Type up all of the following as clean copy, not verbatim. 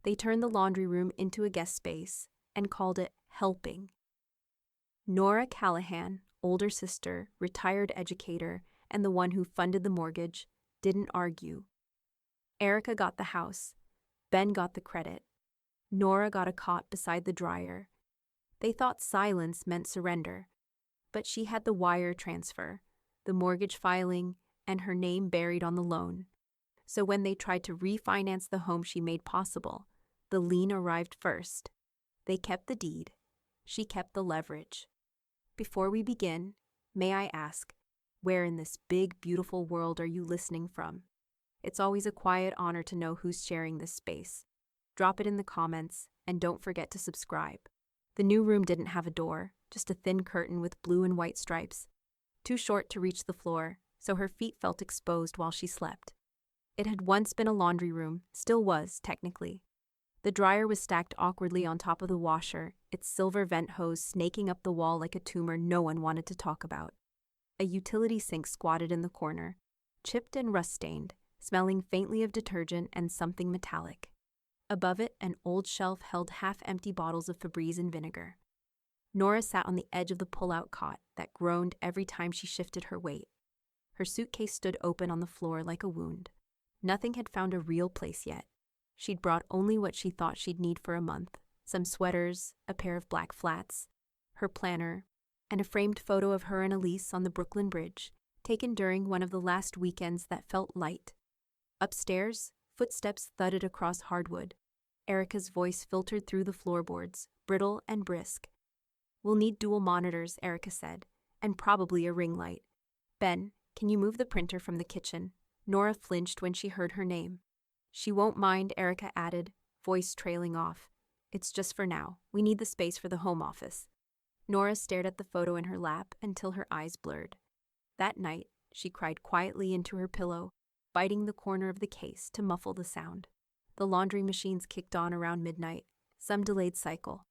They turned the laundry room into a guest space and called it helping. Nora Callahan, older sister, retired educator, and the one who funded the mortgage, didn't argue. Erica got the house. Ben got the credit. Nora got a cot beside the dryer. They thought silence meant surrender, but she had the wire transfer, the mortgage filing, and her name buried on the loan. So when they tried to refinance the home she made possible, the lien arrived first. They kept the deed. She kept the leverage. Before we begin, may I ask, where in this big, beautiful world are you listening from? It's always a quiet honor to know who's sharing this space. Drop it in the comments, and don't forget to subscribe. The new room didn't have a door, just a thin curtain with blue and white stripes, too short to reach the floor, so her feet felt exposed while she slept. It had once been a laundry room, still was, technically. The dryer was stacked awkwardly on top of the washer, its silver vent hose snaking up the wall like a tumor no one wanted to talk about. A utility sink squatted in the corner, chipped and rust-stained, smelling faintly of detergent and something metallic. Above it, an old shelf held half-empty bottles of Febreze and vinegar. Nora sat on the edge of the pull-out cot that groaned every time she shifted her weight. Her suitcase stood open on the floor like a wound. Nothing had found a real place yet. She'd brought only what she thought she'd need for a month, some sweaters, a pair of black flats, her planner, and a framed photo of her and Elise on the Brooklyn Bridge, taken during one of the last weekends that felt light. Upstairs, footsteps thudded across hardwood. Erica's voice filtered through the floorboards, brittle and brisk. "We'll need dual monitors," Erica said, "and probably a ring light. Ben, can you move the printer from the kitchen?" Nora flinched when she heard her name. "She won't mind," Erica added, voice trailing off. "It's just for now. We need the space for the home office." Nora stared at the photo in her lap until her eyes blurred. That night, she cried quietly into her pillow, biting the corner of the case to muffle the sound. The laundry machines kicked on around midnight, some delayed cycle,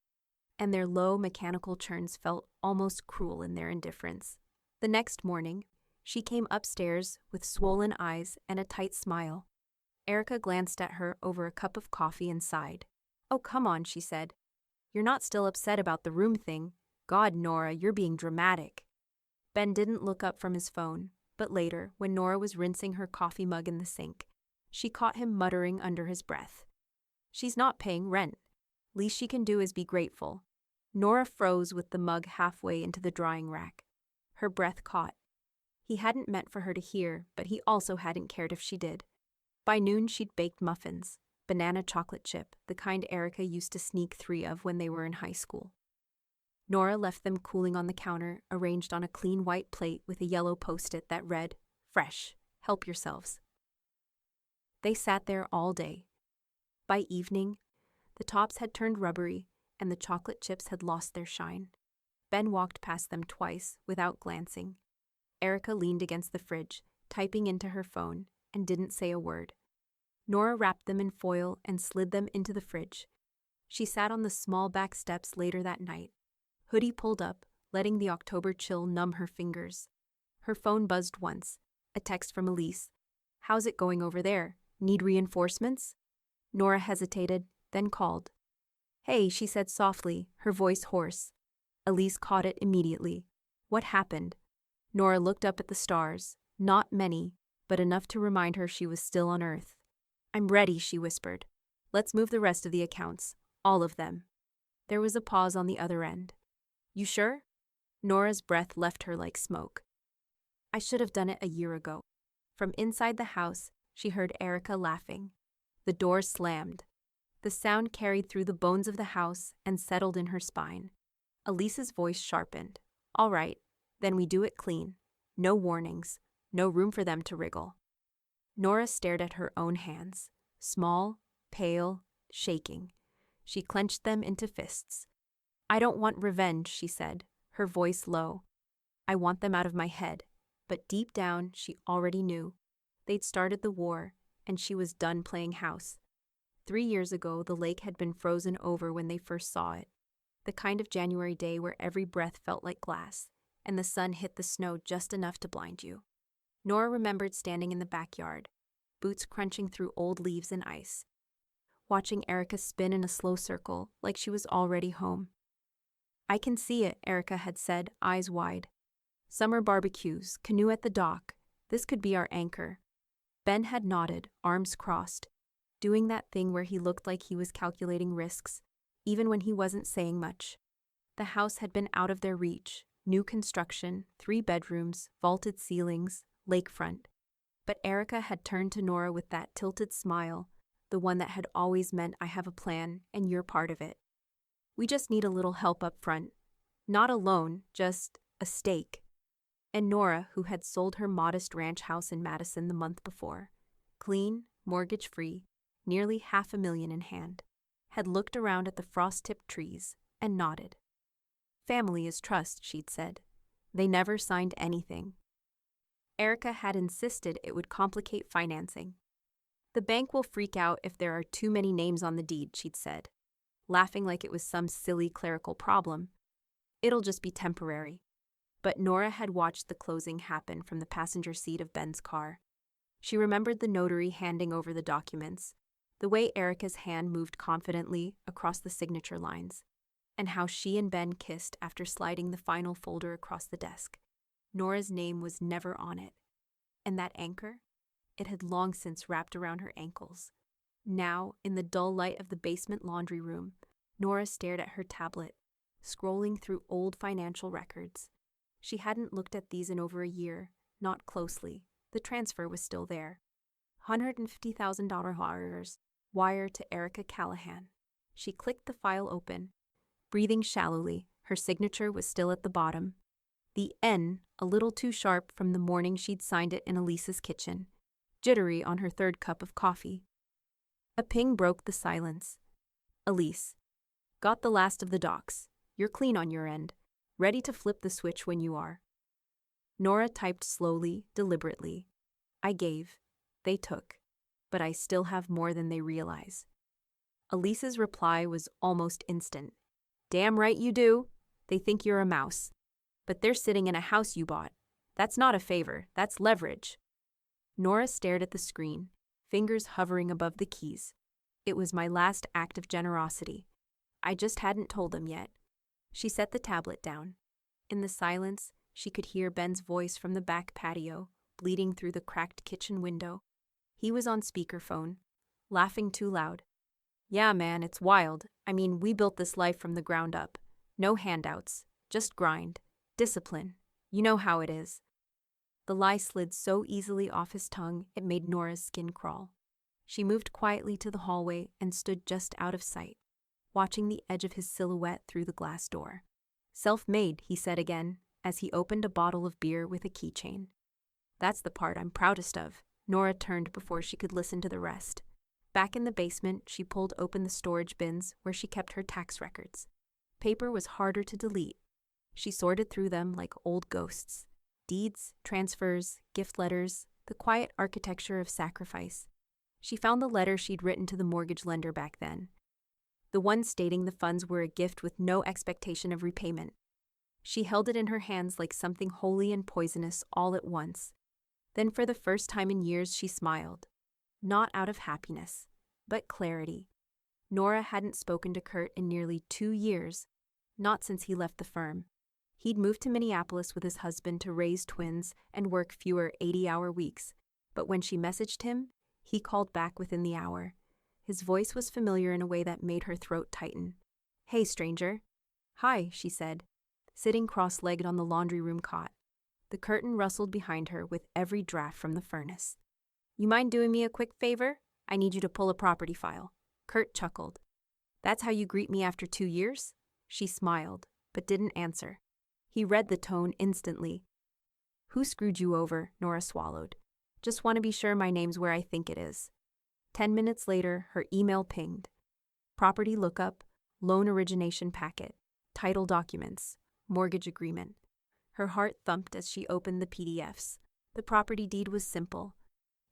and their low mechanical churns felt almost cruel in their indifference. The next morning, she came upstairs with swollen eyes and a tight smile. Erica glanced at her over a cup of coffee and sighed. "Oh, come on," she said. "You're not still upset about the room thing? God, Nora, you're being dramatic." Ben didn't look up from his phone, but later, when Nora was rinsing her coffee mug in the sink, she caught him muttering under his breath. "She's not paying rent. Least she can do is be grateful." Nora froze with the mug halfway into the drying rack. Her breath caught. He hadn't meant for her to hear, but he also hadn't cared if she did. By noon, she'd baked muffins, banana chocolate chip, the kind Erica used to sneak 3 of when they were in high school. Nora left them cooling on the counter, arranged on a clean white plate with a yellow post-it that read, "Fresh, help yourselves." They sat there all day. By evening, the tops had turned rubbery and the chocolate chips had lost their shine. Ben walked past them twice without glancing. Erica leaned against the fridge, typing into her phone, and didn't say a word. Nora wrapped them in foil and slid them into the fridge. She sat on the small back steps later that night. Hoodie pulled up, letting the October chill numb her fingers. Her phone buzzed once, a text from Elise. "How's it going over there? Need reinforcements?" Nora hesitated, then called. "Hey," she said softly, her voice hoarse. Elise caught it immediately. "What happened?" Nora looked up at the stars, not many, but enough to remind her she was still on Earth. "I'm ready," she whispered. "Let's move the rest of the accounts. All of them." There was a pause on the other end. "You sure?" Nora's breath left her like smoke. "I should have done it a year ago." From inside the house, she heard Erica laughing. The door slammed. The sound carried through the bones of the house and settled in her spine. Elise's voice sharpened. "All right, then we do it clean. No warnings. No room for them to wriggle." Nora stared at her own hands. Small, pale, shaking. She clenched them into fists. "I don't want revenge," she said, her voice low. "I want them out of my head." But deep down, she already knew. They'd started the war, and she was done playing house. 3 years ago, the lake had been frozen over when they first saw it. The kind of January day where every breath felt like glass, and the sun hit the snow just enough to blind you. Nora remembered standing in the backyard, boots crunching through old leaves and ice. watching Erica spin in a slow circle like she was already home. I can see it, Erica had said, eyes wide. Summer barbecues, canoe at the dock. This could be our anchor. Ben had nodded, arms crossed, doing that thing where he looked like he was calculating risks, even when he wasn't saying much. The house had been out of their reach, new construction, 3 bedrooms, vaulted ceilings, lakefront. But Erica had turned to Nora with that tilted smile, the one that had always meant I have a plan and you're part of it. We just need a little help up front. Not a loan, just a stake. And Nora, who had sold her modest ranch house in Madison the month before, clean, mortgage-free, nearly $500,000 in hand, had looked around at the frost-tipped trees and nodded. Family is trust, she'd said. They never signed anything. Erica had insisted it would complicate financing. The bank will freak out if there are too many names on the deed, she'd said, laughing like it was some silly clerical problem. It'll just be temporary. But Nora had watched the closing happen from the passenger seat of Ben's car. She remembered the notary handing over the documents, the way Erica's hand moved confidently across the signature lines, and how she and Ben kissed after sliding the final folder across the desk. Nora's name was never on it. And that anchor? It had long since wrapped around her ankles. Now, in the dull light of the basement laundry room, Nora stared at her tablet, scrolling through old financial records. She hadn't looked at these in over a year, not closely. The transfer was still there. $150,000 wire to Erica Callahan. She clicked the file open. Breathing shallowly, her signature was still at the bottom. The N, a little too sharp from the morning she'd signed it in Elise's kitchen, jittery on her 3rd cup of coffee. A ping broke the silence. Elise. Got the last of the docs. You're clean on your end. Ready to flip the switch when you are. Nora typed slowly, deliberately. I gave. They took. But I still have more than they realize. Elise's reply was almost instant. Damn right you do. They think you're a mouse. But they're sitting in a house you bought. That's not a favor, that's leverage. Nora stared at the screen, fingers hovering above the keys. It was my last act of generosity. I just hadn't told them yet. She set the tablet down. In the silence, she could hear Ben's voice from the back patio, bleeding through the cracked kitchen window. He was on speakerphone, laughing too loud. Yeah, man, it's wild. I mean, we built this life from the ground up. No handouts, just grind. Discipline. You know how it is. The lie slid so easily off his tongue it made Nora's skin crawl. She moved quietly to the hallway and stood just out of sight, watching the edge of his silhouette through the glass door. Self-made, he said again, as he opened a bottle of beer with a keychain. That's the part I'm proudest of. Nora turned before she could listen to the rest. Back in the basement, she pulled open the storage bins where she kept her tax records. Paper was harder to delete. She sorted through them like old ghosts. Deeds, transfers, gift letters, the quiet architecture of sacrifice. She found the letter she'd written to the mortgage lender back then. The one stating the funds were a gift with no expectation of repayment. She held it in her hands like something holy and poisonous all at once. Then for the first time in years she smiled. Not out of happiness, but clarity. Nora hadn't spoken to Kurt in nearly 2 years, not since he left the firm. He'd moved to Minneapolis with his husband to raise twins and work fewer 80-hour weeks, but when she messaged him, he called back within the hour. His voice was familiar in a way that made her throat tighten. Hey, stranger. Hi, she said, sitting cross-legged on the laundry room cot. The curtain rustled behind her with every draft from the furnace. You mind doing me a quick favor? I need you to pull a property file. Kurt chuckled. That's how you greet me after 2 years? She smiled, but didn't answer. He read the tone instantly. Who screwed you over? Nora swallowed. Just want to be sure my name's where I think it is. 10 minutes later, her email pinged. Property lookup, loan origination packet, title documents, mortgage agreement. Her heart thumped as she opened the PDFs. The property deed was simple.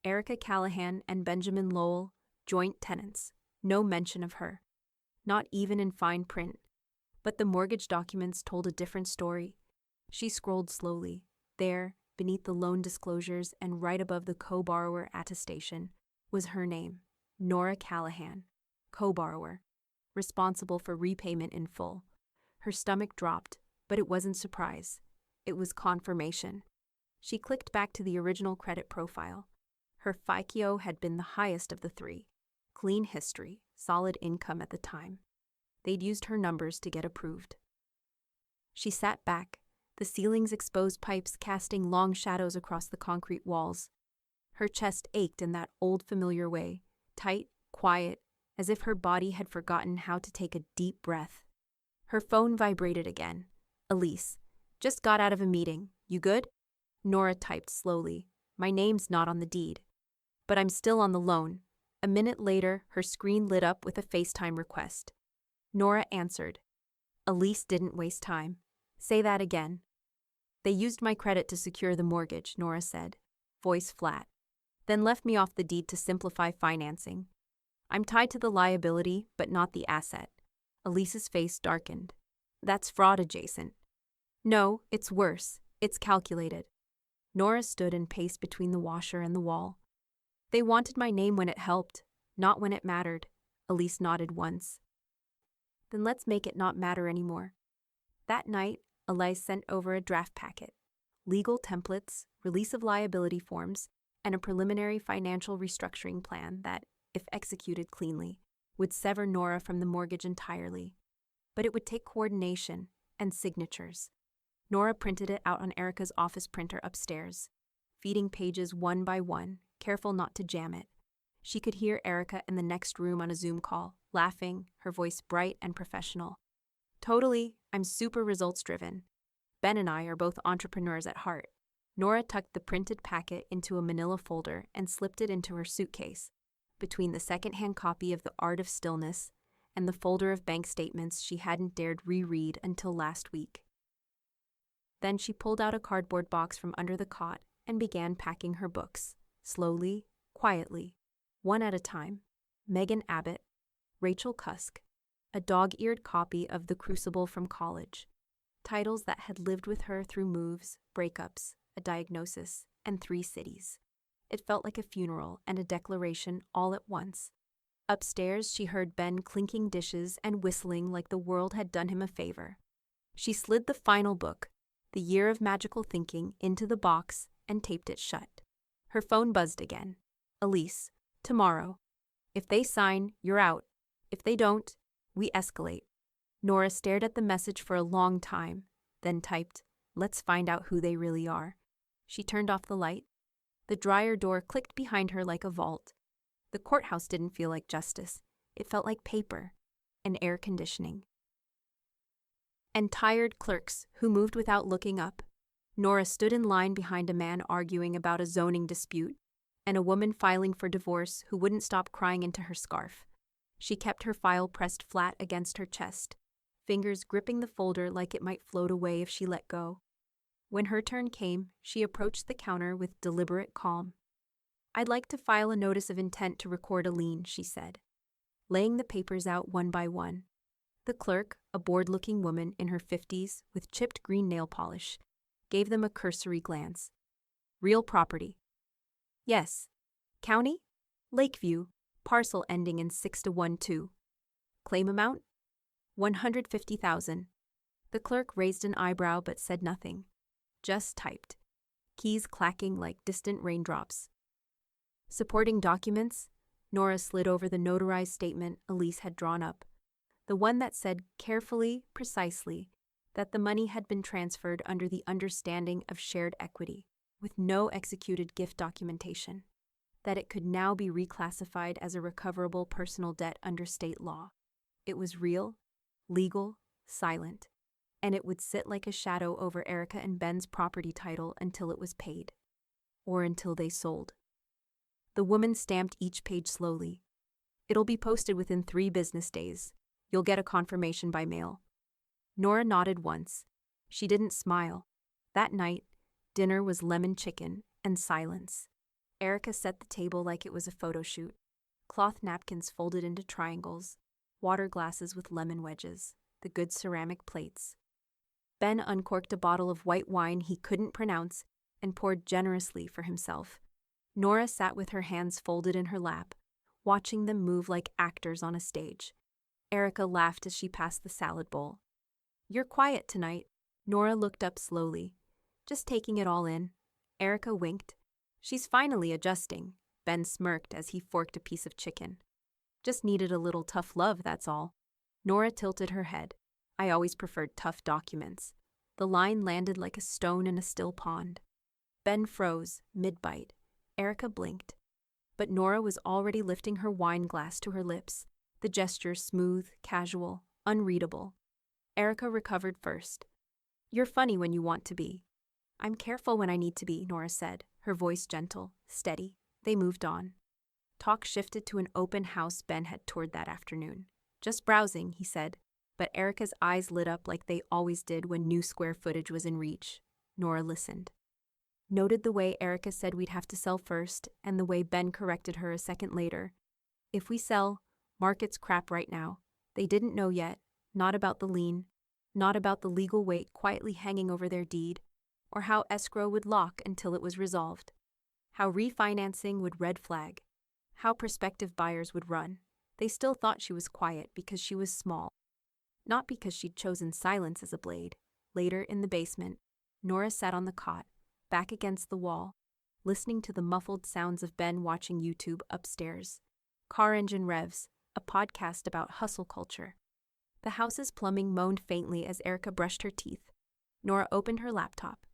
Erica Callahan and Benjamin Lowell, joint tenants. No mention of her. Not even in fine print. But the mortgage documents told a different story. She scrolled slowly. There, beneath the loan disclosures and right above the co-borrower attestation, was her name, Nora Callahan. co-borrower, responsible for repayment in full. Her stomach dropped, but it wasn't surprise. It was confirmation. She clicked back to the original credit profile. Her FICO had been the highest of the three. Clean history, solid income at the time. They'd used her numbers to get approved. She sat back, the ceiling's exposed pipes casting long shadows across the concrete walls. Her chest ached in that old familiar way, tight, quiet, as if her body had forgotten how to take a deep breath. Her phone vibrated again. Elise, just got out of a meeting. You good? Nora typed slowly. My name's not on the deed. But I'm still on the loan. A minute later, her screen lit up with a FaceTime request. Nora answered. Elise didn't waste time. Say that again. They used my credit to secure the mortgage, Nora said, voice flat. Then left me off the deed to simplify financing. I'm tied to the liability, but not the asset. Elise's face darkened. That's fraud adjacent. No, it's worse. It's calculated. Nora stood and paced between the washer and the wall. They wanted my name when it helped, not when it mattered. Elise nodded once. Then let's make it not matter anymore. That night, Elise sent over a draft packet, legal templates, release of liability forms, and a preliminary financial restructuring plan that, if executed cleanly, would sever Nora from the mortgage entirely. But it would take coordination and signatures. Nora printed it out on Erica's office printer upstairs, feeding pages one by one, careful not to jam it. She could hear Erica in the next room on a Zoom call, laughing, her voice bright and professional. Totally, I'm super results-driven. Ben and I are both entrepreneurs at heart. Nora tucked the printed packet into a manila folder and slipped it into her suitcase, between the second-hand copy of The Art of Stillness and the folder of bank statements she hadn't dared reread until last week. Then she pulled out a cardboard box from under the cot and began packing her books, slowly, quietly, one at a time. Megan Abbott, Rachel Cusk, a dog-eared copy of The Crucible from college, titles that had lived with her through moves, breakups, a diagnosis, and 3 cities. It felt like a funeral and a declaration all at once. Upstairs, she heard Ben clinking dishes and whistling like the world had done him a favor. She slid the final book, The Year of Magical Thinking, into the box and taped it shut. Her phone buzzed again. Elise, tomorrow. If they sign, you're out. If they don't, we escalate. Nora stared at the message for a long time, then typed, let's find out who they really are. She turned off the light. The dryer door clicked behind her like a vault. The courthouse didn't feel like justice. It felt like paper and air conditioning. And tired clerks who moved without looking up. Nora stood in line behind a man arguing about a zoning dispute and a woman filing for divorce who wouldn't stop crying into her scarf. She kept her file pressed flat against her chest, fingers gripping the folder like it might float away if she let go. When her turn came, she approached the counter with deliberate calm. I'd like to file a notice of intent to record a lien, she said, laying the papers out one by one. The clerk, a bored-looking woman in her 50s with chipped green nail polish, gave them a cursory glance. Real property. Yes. County? Lakeview, parcel ending in 6212. Claim amount? $150,000. The clerk raised an eyebrow but said nothing. Just typed, keys clacking like distant raindrops. Supporting documents? Nora slid over the notarized statement Elise had drawn up, the one that said carefully, precisely, that the money had been transferred under the understanding of shared equity, with no executed gift documentation, that it could now be reclassified as a recoverable personal debt under state law. It was real, legal, silent, and it would sit like a shadow over Erica and Ben's property title until it was paid, or until they sold. The woman stamped each page slowly. It'll be posted within 3 business days. You'll get a confirmation by mail. Nora nodded once. She didn't smile. That night, dinner was lemon chicken and silence. Erica set the table like it was a photo shoot. Cloth napkins folded into triangles, water glasses with lemon wedges, the good ceramic plates. Ben uncorked a bottle of white wine he couldn't pronounce and poured generously for himself. Nora sat with her hands folded in her lap, watching them move like actors on a stage. Erica laughed as she passed the salad bowl. "You're quiet tonight." Nora looked up slowly, just taking it all in. Erica winked. "She's finally adjusting." Ben smirked as he forked a piece of chicken. "Just needed a little tough love, that's all." Nora tilted her head. "I always preferred tough documents." The line landed like a stone in a still pond. Ben froze, mid-bite. Erica blinked. But Nora was already lifting her wine glass to her lips, the gesture smooth, casual, unreadable. Erica recovered first. "You're funny when you want to be." "I'm careful when I need to be," Nora said, her voice gentle, steady. They moved on. Talk shifted to an open house Ben had toured that afternoon. "Just browsing," he said, but Erica's eyes lit up like they always did when new square footage was in reach. Nora listened. Noted the way Erica said we'd have to sell first, and the way Ben corrected her a second later. "If we sell, market's crap right now." They didn't know yet, not about the lien, not about the legal weight quietly hanging over their deed, or how escrow would lock until it was resolved, how refinancing would red flag, how prospective buyers would run. They still thought she was quiet because she was small, not because she'd chosen silence as a blade. Later, in the basement, Nora sat on the cot, back against the wall, listening to the muffled sounds of Ben watching YouTube upstairs. Car engine revs, a podcast about hustle culture. The house's plumbing moaned faintly as Erica brushed her teeth. Nora opened her laptop.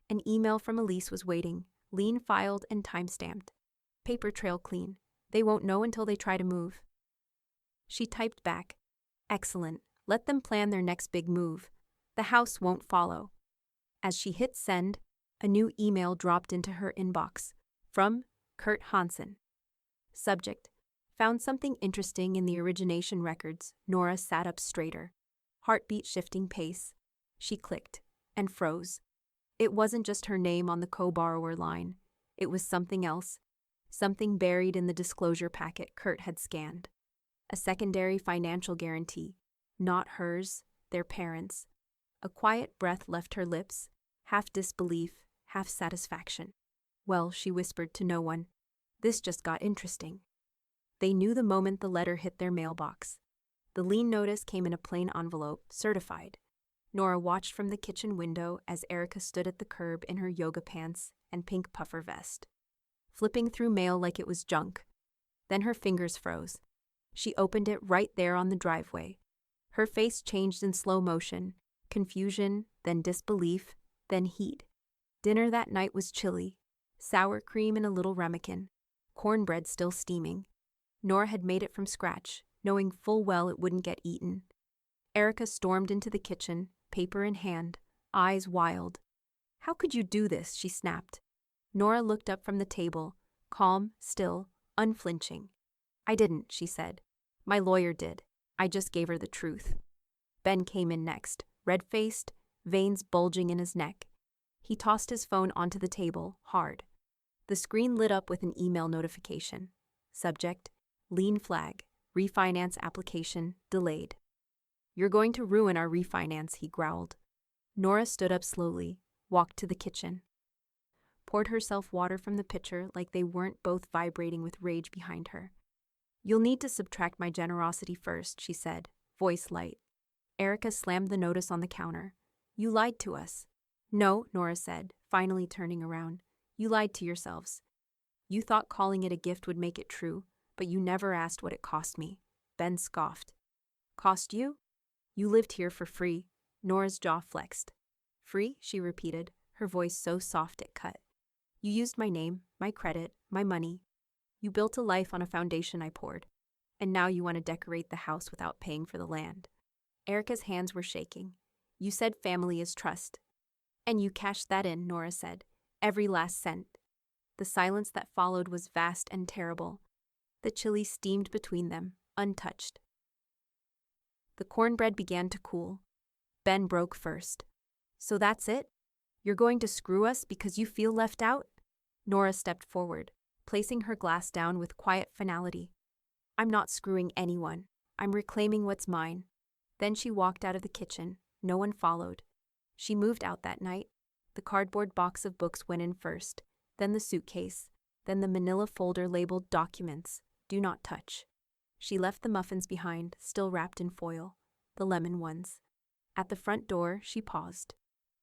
An email from Elise was waiting, lien filed and time-stamped. Paper trail clean. They won't know until they try to move. She typed back, "Excellent. Let them plan their next big move. The house won't follow." As she hit send, a new email dropped into her inbox, from Kurt Hansen. Subject: Found something interesting in the origination records. Nora sat up straighter, heartbeat shifting pace. She clicked and froze. It wasn't just her name on the co-borrower line. It was something else, something buried in the disclosure packet Kurt had scanned. A secondary financial guarantee, not hers, their parents'. A quiet breath left her lips, half disbelief, half satisfaction. "Well," she whispered to no one, "this just got interesting." They knew the moment the letter hit their mailbox. The lien notice came in a plain envelope, certified. Nora watched from the kitchen window as Erica stood at the curb in her yoga pants and pink puffer vest, flipping through mail like it was junk. Then her fingers froze. She opened it right there on the driveway. Her face changed in slow motion, confusion, then disbelief, then heat. Dinner that night was chilly, sour cream and a little ramekin, cornbread still steaming. Nora had made it from scratch, knowing full well it wouldn't get eaten. Erica stormed into the kitchen, paper in hand, eyes wild. "How could you do this?" she snapped. Nora looked up from the table, calm, still, unflinching. "I didn't," she said. "My lawyer did. I just gave her the truth." Ben came in next, red-faced, veins bulging in his neck. He tossed his phone onto the table, hard. The screen lit up with an email notification. Subject: Lien flag. Refinance application delayed. "You're going to ruin our refinance," he growled. Nora stood up slowly, walked to the kitchen, poured herself water from the pitcher like they weren't both vibrating with rage behind her. "You'll need to subtract my generosity first," she said, voice light. Erica slammed the notice on the counter. "You lied to us." "No," Nora said, finally turning around. "You lied to yourselves. You thought calling it a gift would make it true, but you never asked what it cost me." Ben scoffed. "Cost you? You lived here for free." Nora's jaw flexed. "Free?" she repeated, her voice so soft it cut. "You used my name, my credit, my money. You built a life on a foundation I poured. And now you want to decorate the house without paying for the land." Erica's hands were shaking. "You said family is trust. And you cashed that in," Nora said. "Every last cent." The silence that followed was vast and terrible. The chili steamed between them, untouched. The cornbread began to cool. Ben broke first. "So that's it? You're going to screw us because you feel left out?" Nora stepped forward, placing her glass down with quiet finality. "I'm not screwing anyone. I'm reclaiming what's mine." Then she walked out of the kitchen. No one followed. She moved out that night. The cardboard box of books went in first, then the suitcase, then the manila folder labeled documents, Do not touch. She left the muffins behind, still wrapped in foil, the lemon ones. At the front door, she paused.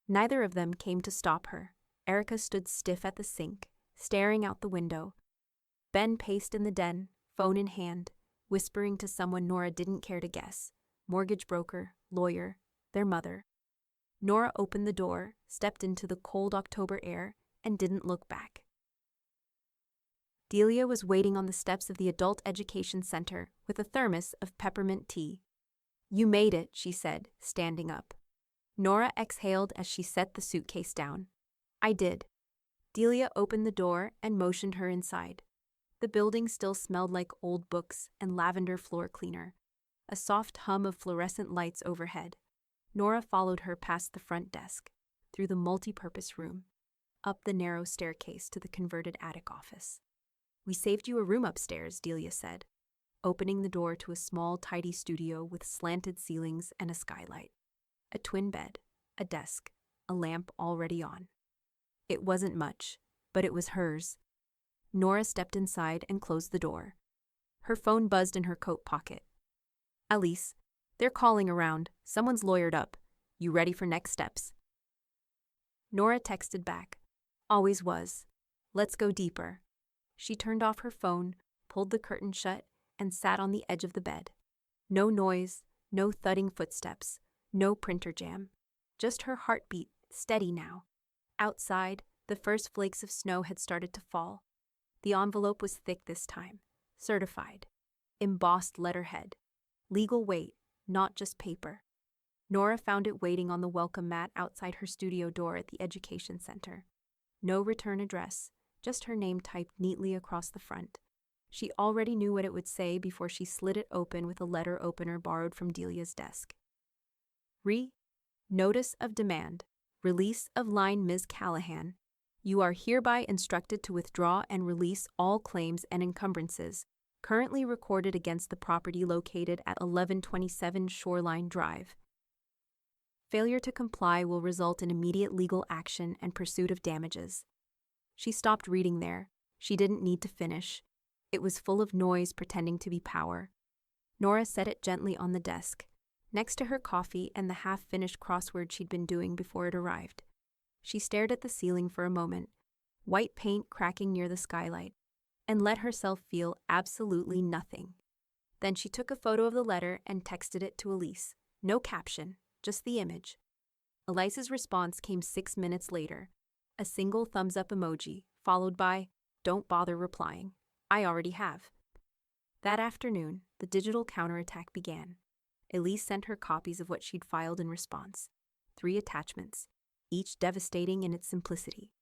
Neither of them came to stop her. Erica stood stiff at the sink, staring out the window. Ben paced in the den, phone in hand, whispering to someone Nora didn't care to guess. Mortgage broker, lawyer, their mother. Nora opened the door, stepped into the cold October air, and didn't look back. Delia was waiting on the steps of the Adult Education Center with a thermos of peppermint tea. "You made it," she said, standing up. Nora exhaled as she set the suitcase down. "I did." Delia opened the door and motioned her inside. The building still smelled like old books and lavender floor cleaner, a soft hum of fluorescent lights overhead. Nora followed her past the front desk, through the multi-purpose room, up the narrow staircase to the converted attic office. "We saved you a room upstairs," Delia said, opening the door to a small, tidy studio with slanted ceilings and a skylight. A twin bed, a desk, a lamp already on. It wasn't much, but it was hers. Nora stepped inside and closed the door. Her phone buzzed in her coat pocket. "Elise, they're calling around. Someone's lawyered up. You ready for next steps?" Nora texted back. "Always was. Let's go deeper." She turned off her phone, pulled the curtain shut, and sat on the edge of the bed. No noise, no thudding footsteps, no printer jam. Just her heartbeat, steady now. Outside, the first flakes of snow had started to fall. The envelope was thick this time. Certified. Embossed letterhead. Legal weight, not just paper. Nora found it waiting on the welcome mat outside her studio door at the Education Center. No return address, just her name typed neatly across the front. She already knew what it would say before she slid it open with a letter opener borrowed from Delia's desk. Notice of demand. Release of line Ms. Callahan. You are hereby instructed to withdraw and release all claims and encumbrances currently recorded against the property located at 1127 Shoreline Drive. Failure to comply will result in immediate legal action and pursuit of damages. She stopped reading there. She didn't need to finish. It was full of noise pretending to be power. Nora set it gently on the desk, next to her coffee and the half-finished crossword she'd been doing before it arrived. She stared at the ceiling for a moment, white paint cracking near the skylight, and let herself feel absolutely nothing. Then she took a photo of the letter and texted it to Elise. No caption, just the image. Elise's response came 6 minutes later. A single thumbs-up emoji, followed by, "Don't bother replying. I already have." That afternoon, the digital counterattack began. Elise sent her copies of what she'd filed in response. 3 attachments, each devastating in its simplicity.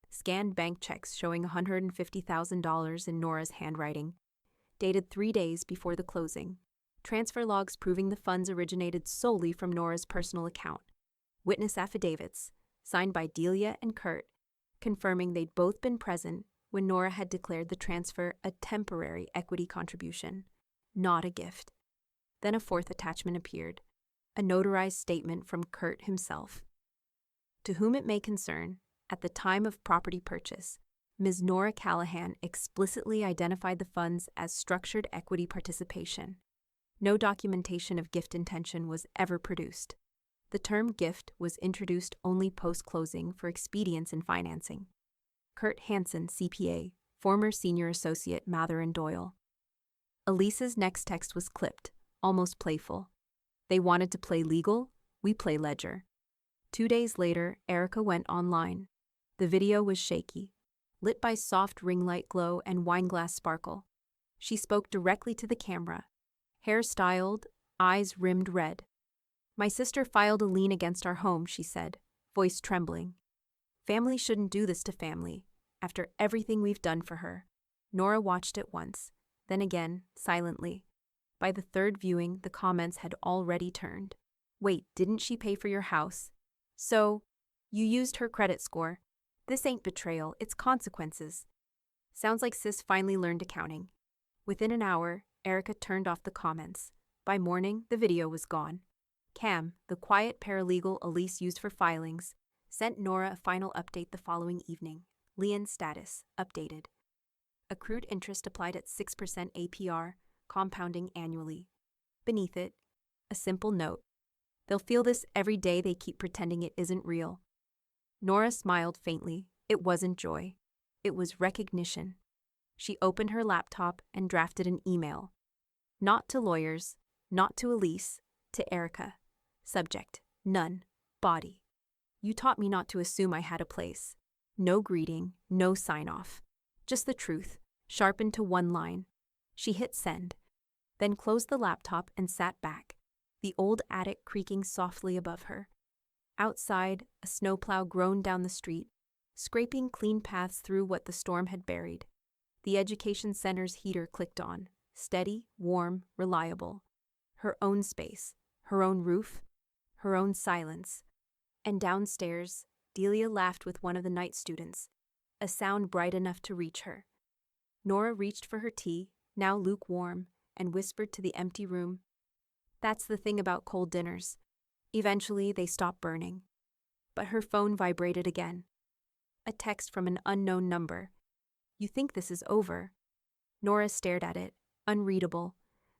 Scanned bank checks showing $150,000 in Nora's handwriting, dated 3 days before the closing. Transfer logs proving the funds originated solely from Nora's personal account. Witness affidavits, signed by Delia and Kurt, confirming they'd both been present when Nora had declared the transfer a temporary equity contribution, not a gift. Then a 4th attachment appeared, a notarized statement from Kurt himself. To whom it may concern, at the time of property purchase, Ms. Nora Callahan explicitly identified the funds as structured equity participation. No documentation of gift intention was ever produced. The term gift was introduced only post-closing for expedience in financing. Kurt Hansen, CPA, former senior associate, Mather & Doyle. Elise's next text was clipped, almost playful. They wanted to play legal, we play ledger. 2 days later, Erica went online. The video was shaky, lit by soft ring light glow and wineglass sparkle. She spoke directly to the camera, hair styled, eyes rimmed red. "My sister filed a lien against our home," she said, voice trembling. "Family shouldn't do this to family, after everything we've done for her." Nora watched it once, then again, silently. By the 3rd viewing, the comments had already turned. "Wait, didn't she pay for your house? So, you used her credit score. This ain't betrayal, it's consequences." Sounds like sis finally learned accounting. Within an hour, Erica turned off the comments. By morning, the video was gone. Cam, the quiet paralegal Elise used for filings, sent Nora a final update the following evening. Lien status, updated. accrued interest applied at 6% APR, compounding annually. Beneath it, a simple note. They'll feel this every day they keep pretending it isn't real. Nora smiled faintly. It wasn't joy. It was recognition. She opened her laptop and drafted an email. Not to lawyers, not to Elise, to Erica. Subject: none. Body: you taught me not to assume I had a place. No greeting, no sign-off. Just the truth, sharpened to one line. She hit send, then closed the laptop and sat back, the old attic creaking softly above her. Outside, a snowplow groaned down the street, scraping clean paths through what the storm had buried. The education center's heater clicked on, steady, warm, reliable. Her own space, her own roof, her own silence. And downstairs, Delia laughed with one of the night students, a sound bright enough to reach her. Nora reached for her tea, now lukewarm, and whispered to the empty room, "That's the thing about cold dinners. Eventually, they stop burning." But her phone vibrated again. A text from an unknown number. "You think this is over?" Nora stared at it, unreadable,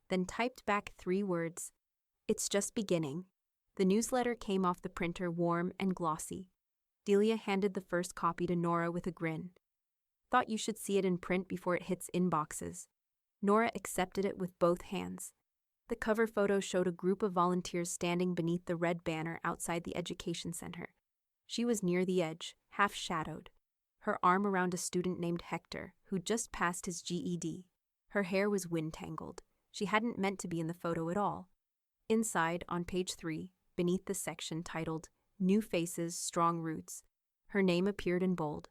then typed back 3 words. "It's just beginning." The newsletter came off the printer warm and glossy. Delia handed the first copy to Nora with a grin. "Thought you should see it in print before it hits inboxes." Nora accepted it with both hands. The cover photo showed a group of volunteers standing beneath the red banner outside the education center. She was near the edge, half-shadowed, her arm around a student named Hector, who'd just passed his GED. Her hair was wind-tangled. She hadn't meant to be in the photo at all. Inside, on page 3, beneath the section titled New Faces, Strong Roots, her name appeared in bold.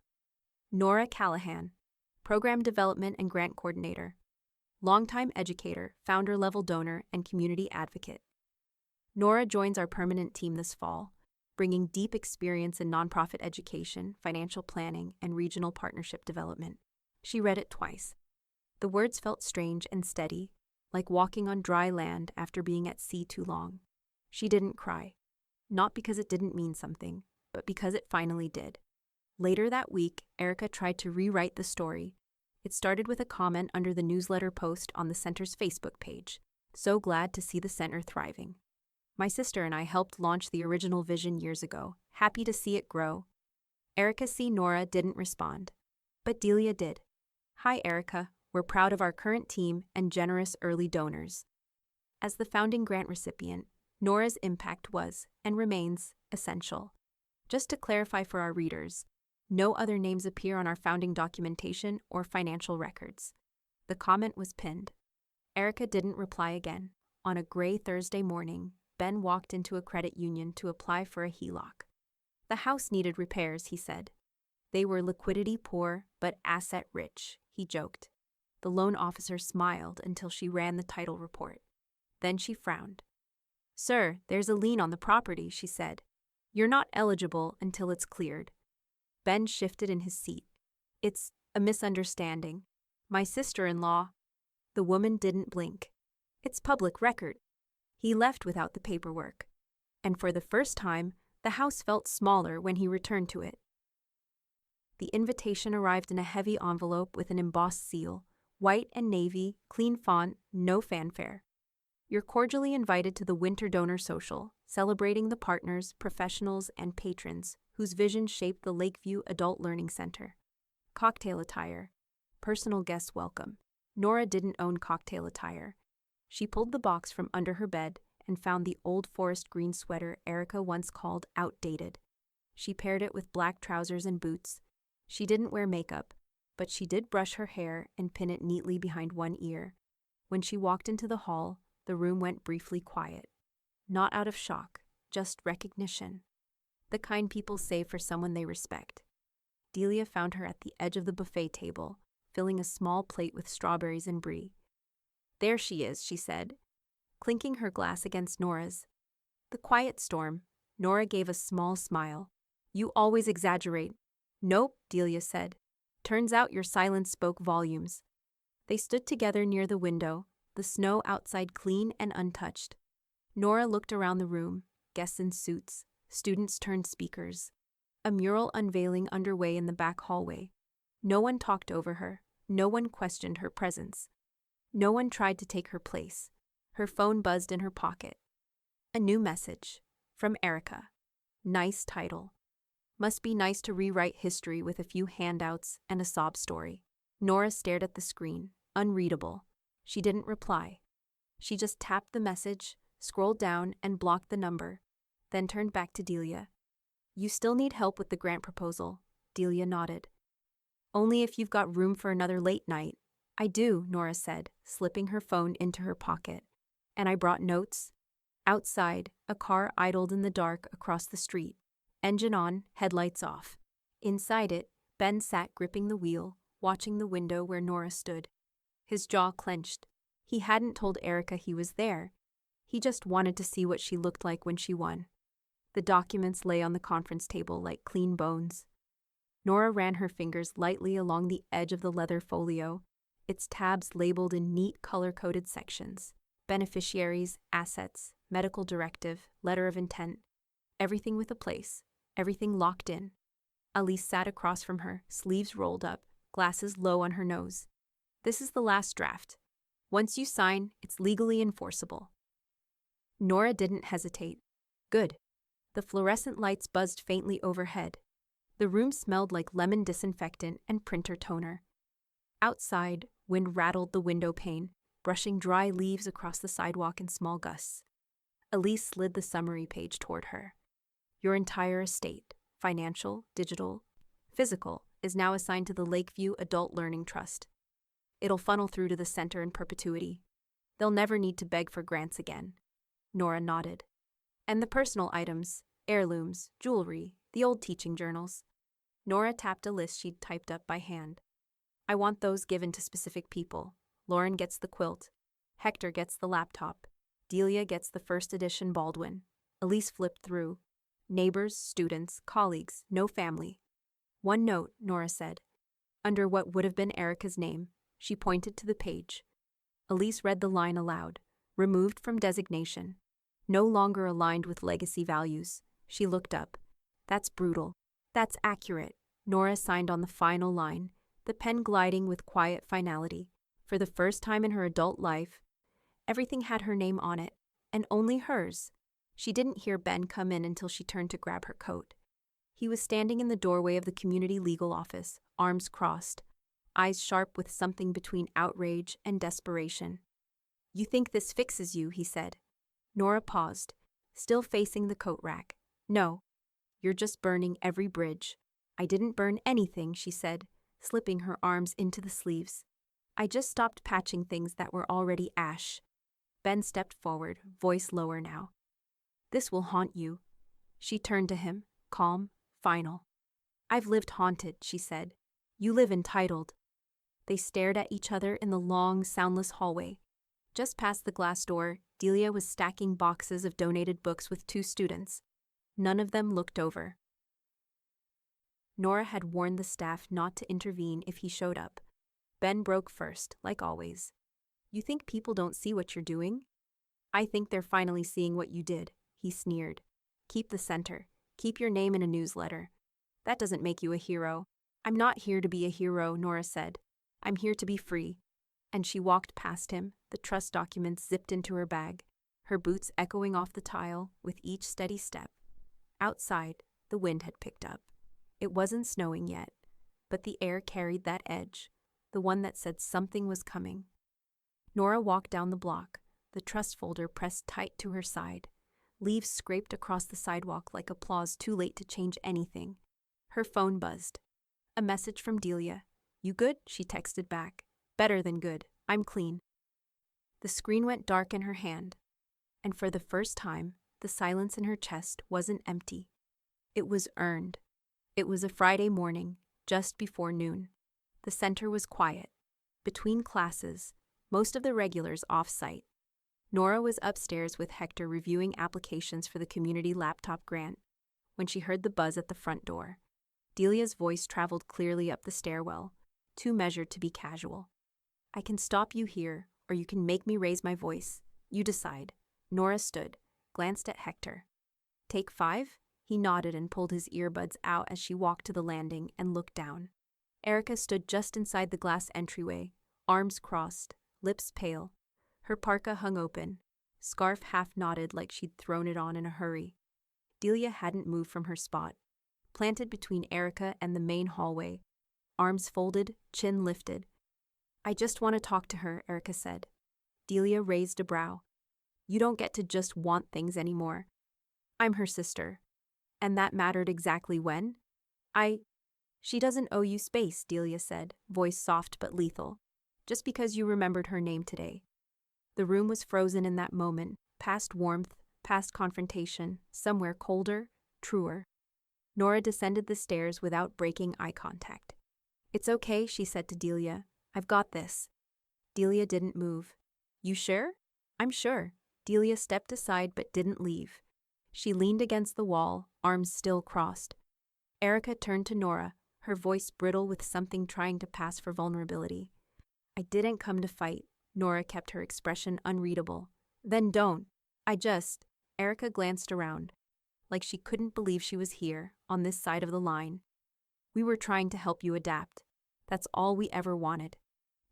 Nora Callahan, Program Development and Grant Coordinator, longtime educator, founder-level donor, and community advocate. Nora joins our permanent team this fall, bringing deep experience in nonprofit education, financial planning, and regional partnership development. She read it twice. The words felt strange and steady, like walking on dry land after being at sea too long. She didn't cry, not because it didn't mean something, but because it finally did. Later that week, Erica tried to rewrite the story. It started with a comment under the newsletter post on the center's Facebook page. "So glad to see the center thriving. My sister and I helped launch the original vision years ago. Happy to see it grow." Erica C. Nora didn't respond, but Delia did. "Hi, Erica. We're proud of our current team and generous early donors." As the founding grant recipient, Nora's impact was, and remains, essential. Just to clarify for our readers, no other names appear on our founding documentation or financial records. The comment was pinned. Erica didn't reply again. On a gray Thursday morning, Ben walked into a credit union to apply for a HELOC. The house needed repairs, he said. They were liquidity poor, but asset rich, he joked. The loan officer smiled until she ran the title report. Then she frowned. "Sir, there's a lien on the property," she said. "You're not eligible until it's cleared." Ben shifted in his seat. "It's a misunderstanding. My sister-in-law—" The woman didn't blink. "It's public record." He left without the paperwork. And for the first time, the house felt smaller when he returned to it. The invitation arrived in a heavy envelope with an embossed seal, white and navy, clean font, no fanfare. "You're cordially invited to the Winter Donor Social, celebrating the partners, professionals, and patrons whose vision shaped the Lakeview Adult Learning Center. Cocktail attire. Personal guests welcome." Nora didn't own cocktail attire. She pulled the box from under her bed and found the old forest green sweater Erica once called outdated. She paired it with black trousers and boots. She didn't wear makeup, but she did brush her hair and pin it neatly behind one ear. When she walked into the hall, the room went briefly quiet. Not out of shock, just recognition. The kind people save for someone they respect. Delia found her at the edge of the buffet table, filling a small plate with strawberries and brie. "There she is," she said, clinking her glass against Nora's. "The quiet storm." Nora gave a small smile. "You always exaggerate." "Nope," Delia said. "Turns out your silence spoke volumes." They stood together near the window, the snow outside clean and untouched. Nora looked around the room, guests in suits, students turned speakers. A mural unveiling underway in the back hallway. No one talked over her, No one questioned her presence. No one tried to take her place. Her phone buzzed in her pocket. A new message. From Erica. Nice title. Must be nice to rewrite history with a few handouts and a sob story. Nora stared at the screen, unreadable. She didn't reply. She just tapped the message, scrolled down, and blocked the number, then turned back to Delia. You still need help with the grant proposal, Delia nodded. Only if you've got room for another late night. I do, Nora said, slipping her phone into her pocket. And I brought notes. Outside, a car idled in the dark across the street. Engine on, headlights off. Inside it, Ben sat gripping the wheel, watching the window where Nora stood. His jaw clenched. He hadn't told Erica he was there. He just wanted to see what she looked like when she won. The documents lay on the conference table like clean bones. Nora ran her fingers lightly along the edge of the leather folio, its tabs labeled in neat color-coded sections. Beneficiaries, assets, medical directive, letter of intent. Everything with a place, everything locked in. Elise sat across from her, sleeves rolled up, glasses low on her nose. This is the last draft. Once you sign, it's legally enforceable. Nora didn't hesitate. Good. The fluorescent lights buzzed faintly overhead. The room smelled like lemon disinfectant and printer toner. Outside, wind rattled the window pane, brushing dry leaves across the sidewalk in small gusts. Elise slid the summary page toward her. Your entire estate, financial, digital, physical, is now assigned to the Lakeview Adult Learning Trust. It'll funnel through to the center in perpetuity. They'll never need to beg for grants again. Nora nodded. And the personal items, heirlooms, jewelry, the old teaching journals. Nora tapped a list she'd typed up by hand. I want those given to specific people. Lauren gets the quilt. Hector gets the laptop. Delia gets the first edition Baldwin. Elise flipped through. Neighbors, students, colleagues, no family. One note, Nora said. Under what would have been Erica's name, she pointed to the page. Elise read the line aloud. Removed from designation. No longer aligned with legacy values. She looked up. That's brutal. That's accurate. Nora signed on the final line, the pen gliding with quiet finality. For the first time in her adult life, everything had her name on it, and only hers. She didn't hear Ben come in until she turned to grab her coat. He was standing in the doorway of the community legal office, arms crossed, eyes sharp with something between outrage and desperation. You think this fixes you, he said. Nora paused, still facing the coat rack. No, you're just burning every bridge. I didn't burn anything, she said, slipping her arms into the sleeves. I just stopped patching things that were already ash. Ben stepped forward, voice lower now. This will haunt you. She turned to him, calm, final. I've lived haunted, she said. You live entitled. They stared at each other in the long, soundless hallway. Just past the glass door, Delia was stacking boxes of donated books with 2 students. None of them looked over. Nora had warned the staff not to intervene if he showed up. Ben broke first, like always. You think people don't see what you're doing? I think they're finally seeing what you did, he sneered. Keep the center. Keep your name in a newsletter. That doesn't make you a hero. I'm not here to be a hero, Nora said. I'm here to be free. And she walked past him, the trust documents zipped into her bag, her boots echoing off the tile with each steady step. Outside, the wind had picked up. It wasn't snowing yet, but the air carried that edge, the one that said something was coming. Nora walked down the block, the trust folder pressed tight to her side. Leaves scraped across the sidewalk like applause too late to change anything. Her phone buzzed. A message from Delia. You good? She texted back. Better than good. I'm clean. The screen went dark in her hand, and for the first time, the silence in her chest wasn't empty. It was earned. It was a Friday morning, just before noon. The center was quiet. Between classes, most of the regulars off-site. Nora was upstairs with Hector reviewing applications for the community laptop grant when she heard the buzz at the front door. Delia's voice traveled clearly up the stairwell, too measured to be casual. I can stop you here, or you can make me raise my voice. You decide. Nora stood, glanced at Hector. Take 5? He nodded and pulled his earbuds out as she walked to the landing and looked down. Erica stood just inside the glass entryway, arms crossed, lips pale. Her parka hung open, scarf half knotted like she'd thrown it on in a hurry. Delia hadn't moved from her spot, planted between Erica and the main hallway, arms folded, chin lifted. "I just want to talk to her," Erica said. Delia raised a brow. "You don't get to just want things anymore. I'm her sister. And that mattered exactly when? She doesn't owe you space," Delia said, voice soft but lethal, "just because you remembered her name today." The room was frozen in that moment, past warmth, past confrontation, somewhere colder, truer. Nora descended the stairs without breaking eye contact. "It's okay," she said to Delia. "I've got this." Delia didn't move. "You sure?" "I'm sure." Delia stepped aside but didn't leave. She leaned against the wall, arms still crossed. Erica turned to Nora, her voice brittle with something trying to pass for vulnerability. "I didn't come to fight." Nora kept her expression unreadable. "Then don't. Erica glanced around, like she couldn't believe she was here, on this side of the line. "We were trying to help you adapt. That's all we ever wanted.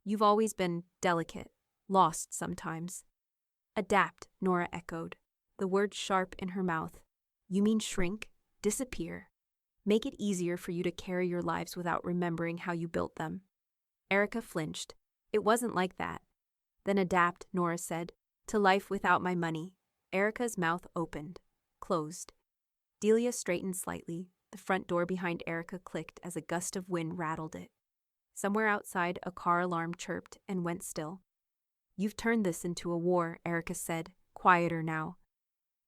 You've always been delicate, lost sometimes." "Adapt," Nora echoed, the word sharp in her mouth. "You mean shrink? Disappear? Make it easier for you to carry your lives without remembering how you built them?" Erica flinched. "It wasn't like that." "Then adapt," Nora said, "to life without my money." Erica's mouth opened, closed. Delia straightened slightly. The front door behind Erica clicked as a gust of wind rattled it. Somewhere outside, a car alarm chirped and went still. "You've turned this into a war," Erica said, quieter now.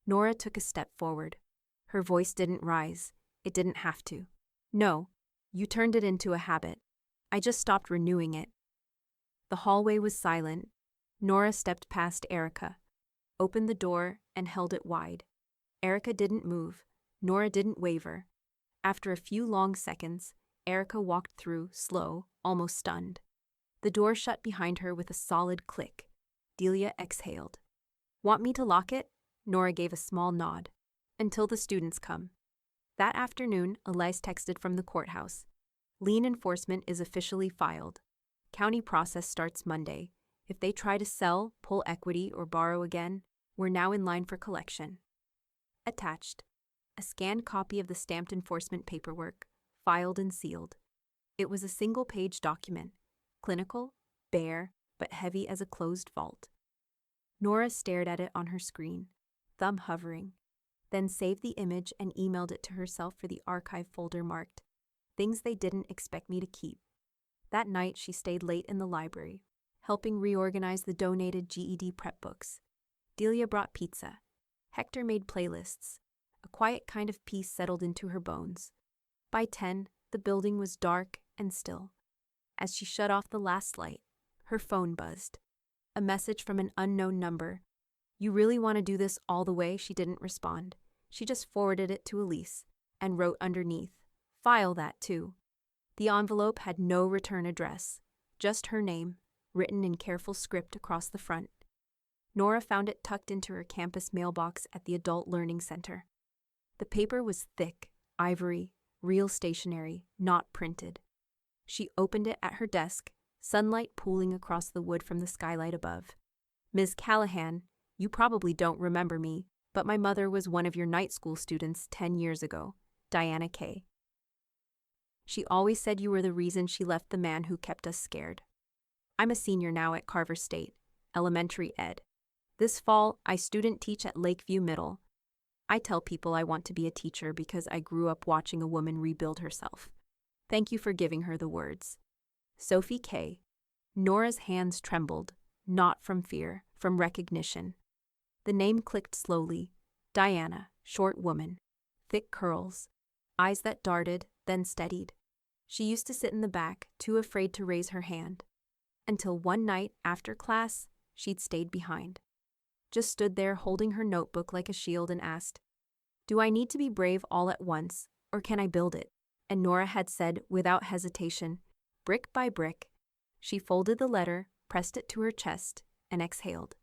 Nora took a step forward. Her voice didn't rise. It didn't have to. "No, you turned it into a habit. I just stopped renewing it." The hallway was silent. Nora stepped past Erica, opened the door, and held it wide. Erica didn't move. Nora didn't waver. After a few long seconds, Erica walked through, slow, almost stunned. The door shut behind her with a solid click. Delia exhaled. "Want me to lock it?" Nora gave a small nod. "Until the students come." That afternoon, Elise texted from the courthouse. "Lien enforcement is officially filed. County process starts Monday. If they try to sell, pull equity, or borrow again, we're now in line for collection." Attached, a scanned copy of the stamped enforcement paperwork, filed and sealed. It was a single-page document, clinical, bare, but heavy as a closed vault. Nora stared at it on her screen, thumb hovering, then saved the image and emailed it to herself for the archive folder marked "Things They Didn't Expect Me to Keep." That night, she stayed late in the library, helping reorganize the donated GED prep books. Delia brought pizza. Hector made playlists. A quiet kind of peace settled into her bones. By 10, the building was dark and still. As she shut off the last light, her phone buzzed. A message from an unknown number. "You really want to do this all the way?" She didn't respond. She just forwarded it to Elise and wrote underneath, "File that too." The envelope had no return address, just her name, written in careful script across the front. Nora found it tucked into her campus mailbox at the Adult Learning Center. The paper was thick, ivory, real stationery, not printed. She opened it at her desk, sunlight pooling across the wood from the skylight above. "Ms. Callahan, you probably don't remember me, but my mother was one of your night school students 10 years ago, Diana Kay. She always said you were the reason she left the man who kept us scared. I'm a senior now at Carver State, elementary ed. This fall, I student teach at Lakeview Middle. I tell people I want to be a teacher because I grew up watching a woman rebuild herself. Thank you for giving her the words. Sophie K." Nora's hands trembled, not from fear, from recognition. The name clicked slowly. Diana, short woman, thick curls, eyes that darted, then steadied. She used to sit in the back, too afraid to raise her hand. Until one night, after class, she'd stayed behind. Just stood there holding her notebook like a shield and asked, "Do I need to be brave all at once, or can I build it?" And Nora had said, without hesitation, brick by brick. She folded the letter, pressed it to her chest, and exhaled.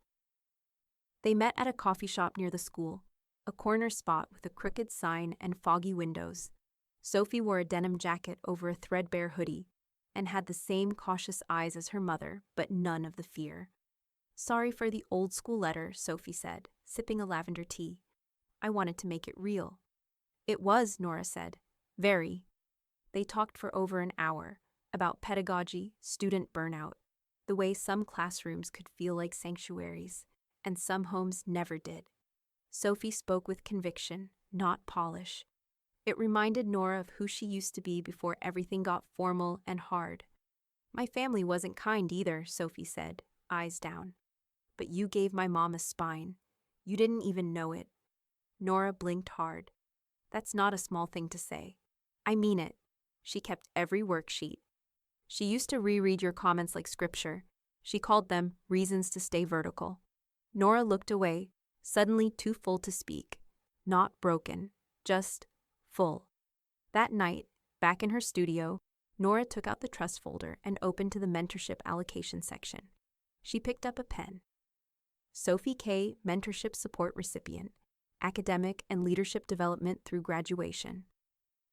They met at a coffee shop near the school, a corner spot with a crooked sign and foggy windows. Sophie wore a denim jacket over a threadbare hoodie, and had the same cautious eyes as her mother, but none of the fear. "Sorry for the old-school letter," Sophie said, sipping a lavender tea. "I wanted to make it real." "It was," Nora said. "Very." They talked for over an hour, about pedagogy, student burnout, the way some classrooms could feel like sanctuaries, and some homes never did. Sophie spoke with conviction, not polish. It reminded Nora of who she used to be before everything got formal and hard. "My family wasn't kind either," Sophie said, eyes down. "But you gave my mom a spine. You didn't even know it." Nora blinked hard. "That's not a small thing to say. I mean it." She kept every worksheet. "She used to reread your comments like scripture. She called them reasons to stay vertical." Nora looked away, suddenly too full to speak. Not broken, just full. That night, back in her studio, Nora took out the trust folder and opened to the mentorship allocation section. She picked up a pen. Sophie K., mentorship support recipient, academic and leadership development through graduation.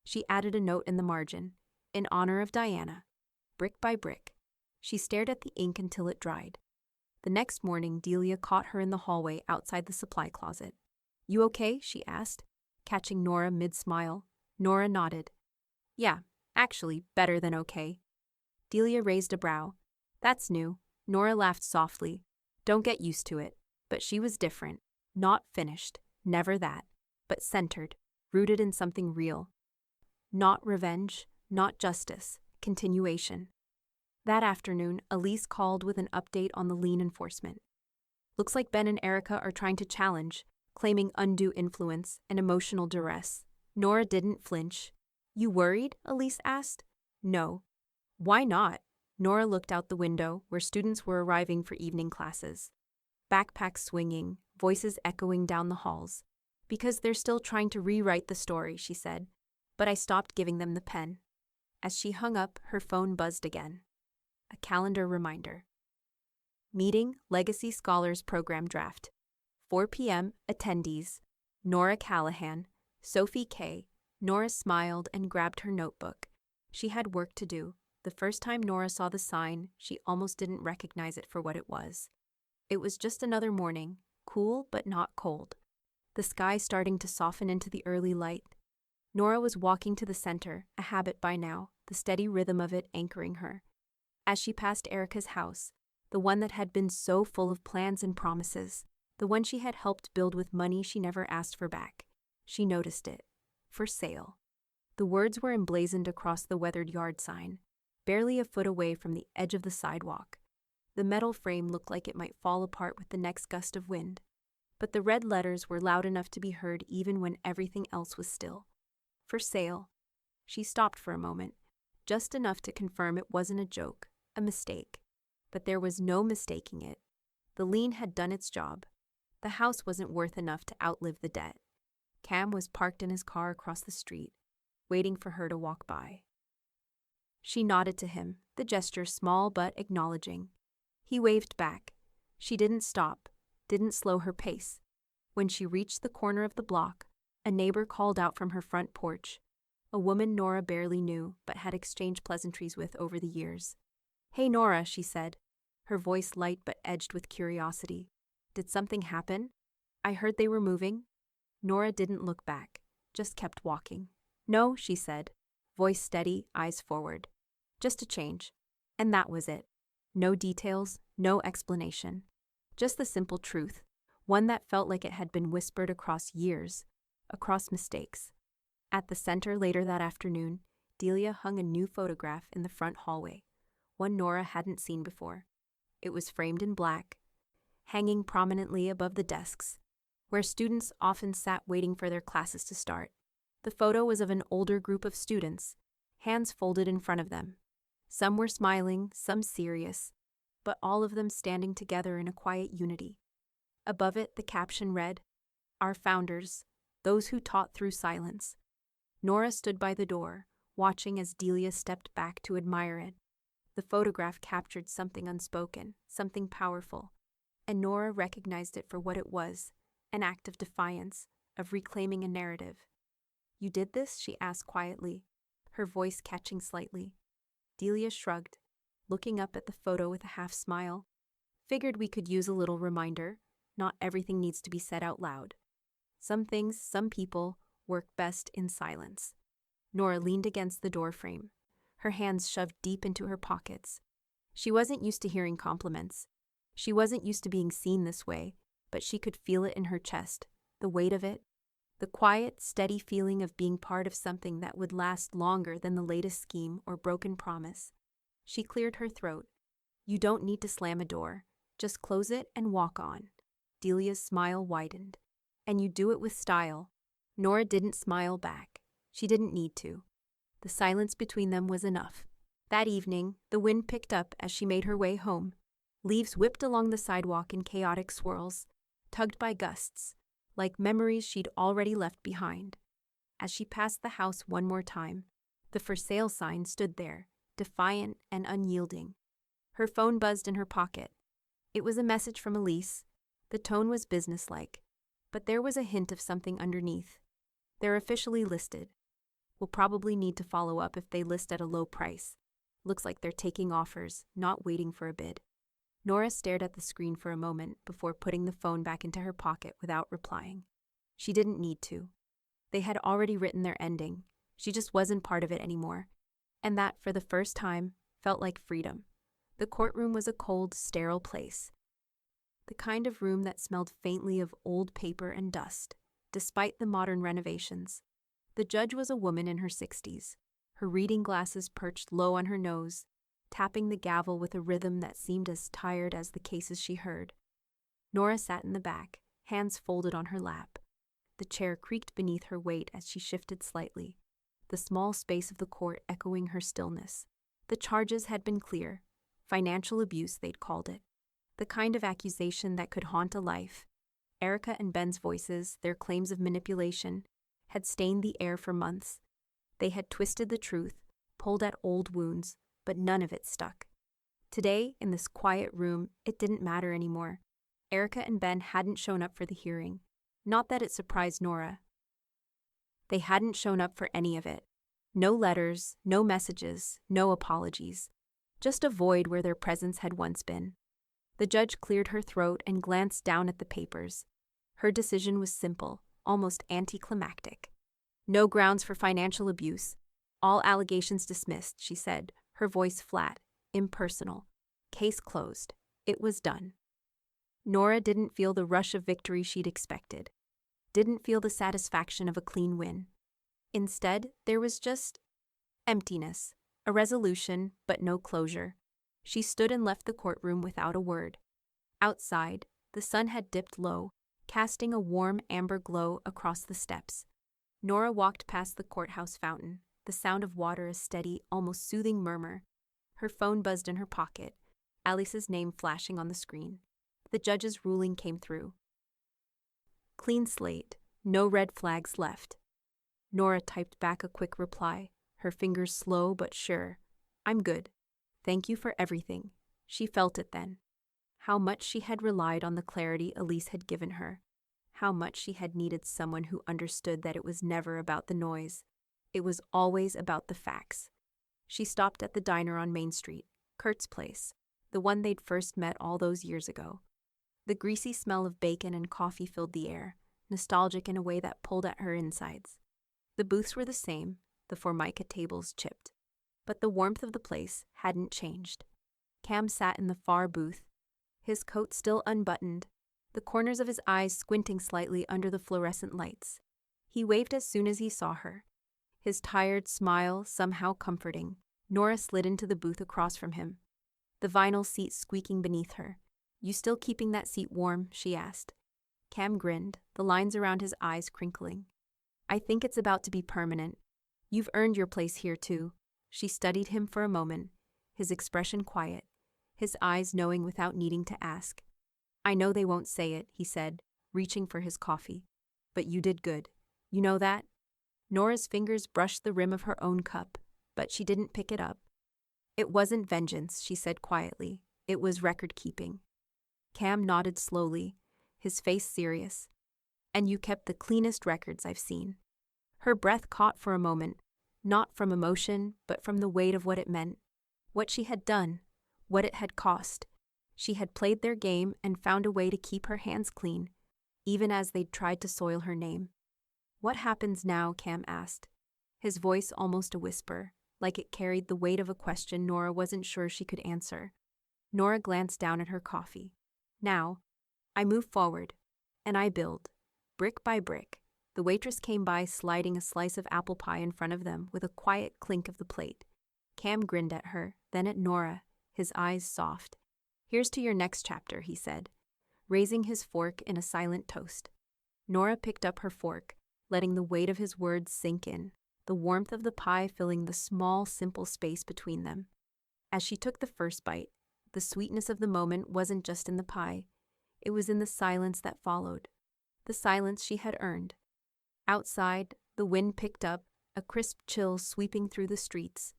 She added a note in the margin, in honor of Diana. Brick by brick. She stared at the ink until it dried. The next morning, Delia caught her in the hallway outside the supply closet. "You okay?" she asked, catching Nora mid-smile. Nora nodded. "Yeah, actually, better than okay." Delia raised a brow. "That's new." Nora laughed softly. "Don't get used to it." But she was different. Not finished. Never that. But centered. Rooted in something real. Not revenge. Not justice. Continuation. That afternoon, Elise called with an update on the lien enforcement. "Looks like Ben and Erica are trying to challenge, claiming undue influence and emotional duress." Nora didn't flinch. "You worried?" Elise asked. "No." "Why not?" Nora looked out the window, where students were arriving for evening classes. Backpacks swinging, voices echoing down the halls. "Because they're still trying to rewrite the story," she said. "But I stopped giving them the pen." As she hung up, her phone buzzed again. A calendar reminder. Meeting Legacy Scholars Program Draft. 4 p.m. Attendees. Nora Callahan, Sophie K. Nora smiled and grabbed her notebook. She had work to do. The first time Nora saw the sign, she almost didn't recognize it for what it was. It was just another morning, cool but not cold. The sky starting to soften into the early light. Nora was walking to the center, a habit by now, the steady rhythm of it anchoring her. As she passed Erica's house, the one that had been so full of plans and promises, the one she had helped build with money she never asked for back, she noticed it. For sale. The words were emblazoned across the weathered yard sign, barely a foot away from the edge of the sidewalk. The metal frame looked like it might fall apart with the next gust of wind, but the red letters were loud enough to be heard even when everything else was still. For sale. She stopped for a moment, just enough to confirm it wasn't a joke, a mistake. But there was no mistaking it. The lien had done its job. The house wasn't worth enough to outlive the debt. Cam was parked in his car across the street, waiting for her to walk by. She nodded to him, the gesture small but acknowledging. He waved back. She didn't stop, didn't slow her pace. When she reached the corner of the block, a neighbor called out from her front porch, a woman Nora barely knew but had exchanged pleasantries with over the years. "Hey, Nora," she said, her voice light but edged with curiosity. "Did something happen? I heard they were moving." Nora didn't look back, just kept walking. "No," she said, voice steady, eyes forward. "Just a change." And that was it. No details, no explanation. Just the simple truth, one that felt like it had been whispered across years, across mistakes. At the center later that afternoon, Delia hung a new photograph in the front hallway, one Nora hadn't seen before. It was framed in black, hanging prominently above the desks, where students often sat waiting for their classes to start. The photo was of an older group of students, hands folded in front of them. Some were smiling, some serious, but all of them standing together in a quiet unity. Above it, the caption read, "Our founders, those who taught through silence." Nora stood by the door, watching as Delia stepped back to admire it. The photograph captured something unspoken, something powerful, and Nora recognized it for what it was, an act of defiance, of reclaiming a narrative. "You did this?" she asked quietly, her voice catching slightly. Delia shrugged, looking up at the photo with a half smile. Figured we could use a little reminder. Not everything needs to be said out loud. Some things, some people, work best in silence. Nora leaned against the doorframe, her hands shoved deep into her pockets. She wasn't used to hearing compliments. She wasn't used to being seen this way, but she could feel it in her chest, the weight of it, the quiet, steady feeling of being part of something that would last longer than the latest scheme or broken promise. She cleared her throat. You don't need to slam a door. Just close it and walk on. Delia's smile widened. And you do it with style. Nora didn't smile back. She didn't need to. The silence between them was enough. That evening, the wind picked up as she made her way home. Leaves whipped along the sidewalk in chaotic swirls, tugged by gusts, like memories she'd already left behind. As she passed the house one more time, the for sale sign stood there, defiant and unyielding. Her phone buzzed in her pocket. It was a message from Elise. The tone was businesslike, but there was a hint of something underneath. They're officially listed. We'll probably need to follow up if they list at a low price. Looks like they're taking offers, not waiting for a bid. Nora stared at the screen for a moment before putting the phone back into her pocket without replying. She didn't need to. They had already written their ending. She just wasn't part of it anymore. And that, for the first time, felt like freedom. The courtroom was a cold, sterile place. The kind of room that smelled faintly of old paper and dust, despite the modern renovations. The judge was a woman in her 60s, her reading glasses perched low on her nose, tapping the gavel with a rhythm that seemed as tired as the cases she heard. Nora sat in the back, hands folded on her lap. The chair creaked beneath her weight as she shifted slightly, the small space of the court echoing her stillness. The charges had been clear. Financial abuse, they'd called it. The kind of accusation that could haunt a life. Erica and Ben's voices, their claims of manipulation, had stained the air for months. They had twisted the truth, pulled at old wounds, but none of it stuck. Today, in this quiet room, it didn't matter anymore. Erica and Ben hadn't shown up for the hearing. Not that it surprised Nora. They hadn't shown up for any of it. No letters, no messages, no apologies. Just a void where their presence had once been. The judge cleared her throat and glanced down at the papers. Her decision was simple, almost anticlimactic. No grounds for financial abuse. All allegations dismissed, she said, her voice flat, impersonal. Case closed. It was done. Nora didn't feel the rush of victory she'd expected. Didn't feel the satisfaction of a clean win. Instead, there was just emptiness, a resolution, but no closure. She stood and left the courtroom without a word. Outside, the sun had dipped low, casting a warm amber glow across the steps. Nora walked past the courthouse fountain, the sound of water a steady, almost soothing murmur. Her phone buzzed in her pocket, Alice's name flashing on the screen. The judge's ruling came through. Clean slate, no red flags left. Nora typed back a quick reply, her fingers slow but sure. I'm good. Thank you for everything. She felt it then. How much she had relied on the clarity Elise had given her. How much she had needed someone who understood that it was never about the noise. It was always about the facts. She stopped at the diner on Main Street, Kurt's place, the one they'd first met all those years ago. The greasy smell of bacon and coffee filled the air, nostalgic in a way that pulled at her insides. The booths were the same, the Formica tables chipped. But the warmth of the place hadn't changed. Cam sat in the far booth, his coat still unbuttoned, the corners of his eyes squinting slightly under the fluorescent lights. He waved as soon as he saw her, his tired smile somehow comforting. Nora slid into the booth across from him, the vinyl seat squeaking beneath her. You still keeping that seat warm? She asked. Cam grinned, the lines around his eyes crinkling. I think it's about to be permanent. You've earned your place here too. She studied him for a moment, his expression quiet, his eyes knowing without needing to ask. I know they won't say it, he said, reaching for his coffee. But you did good. You know that? Nora's fingers brushed the rim of her own cup, but she didn't pick it up. It wasn't vengeance, she said quietly. It was record-keeping. Cam nodded slowly, his face serious. And you kept the cleanest records I've seen. Her breath caught for a moment, not from emotion, but from the weight of what it meant. What she had done, what it had cost. She had played their game and found a way to keep her hands clean, even as they'd tried to soil her name. "What happens now?" Cam asked, his voice almost a whisper, like it carried the weight of a question Nora wasn't sure she could answer. Nora glanced down at her coffee. "Now, I move forward, and I build, brick by brick." The waitress came by, sliding a slice of apple pie in front of them with a quiet clink of the plate. Cam grinned at her, then at Nora, his eyes soft. "Here's to your next chapter," he said, raising his fork in a silent toast. Nora picked up her fork, letting the weight of his words sink in, the warmth of the pie filling the small, simple space between them. As she took the first bite, the sweetness of the moment wasn't just in the pie. It was in the silence that followed, the silence she had earned. Outside, the wind picked up, a crisp chill sweeping through the streets.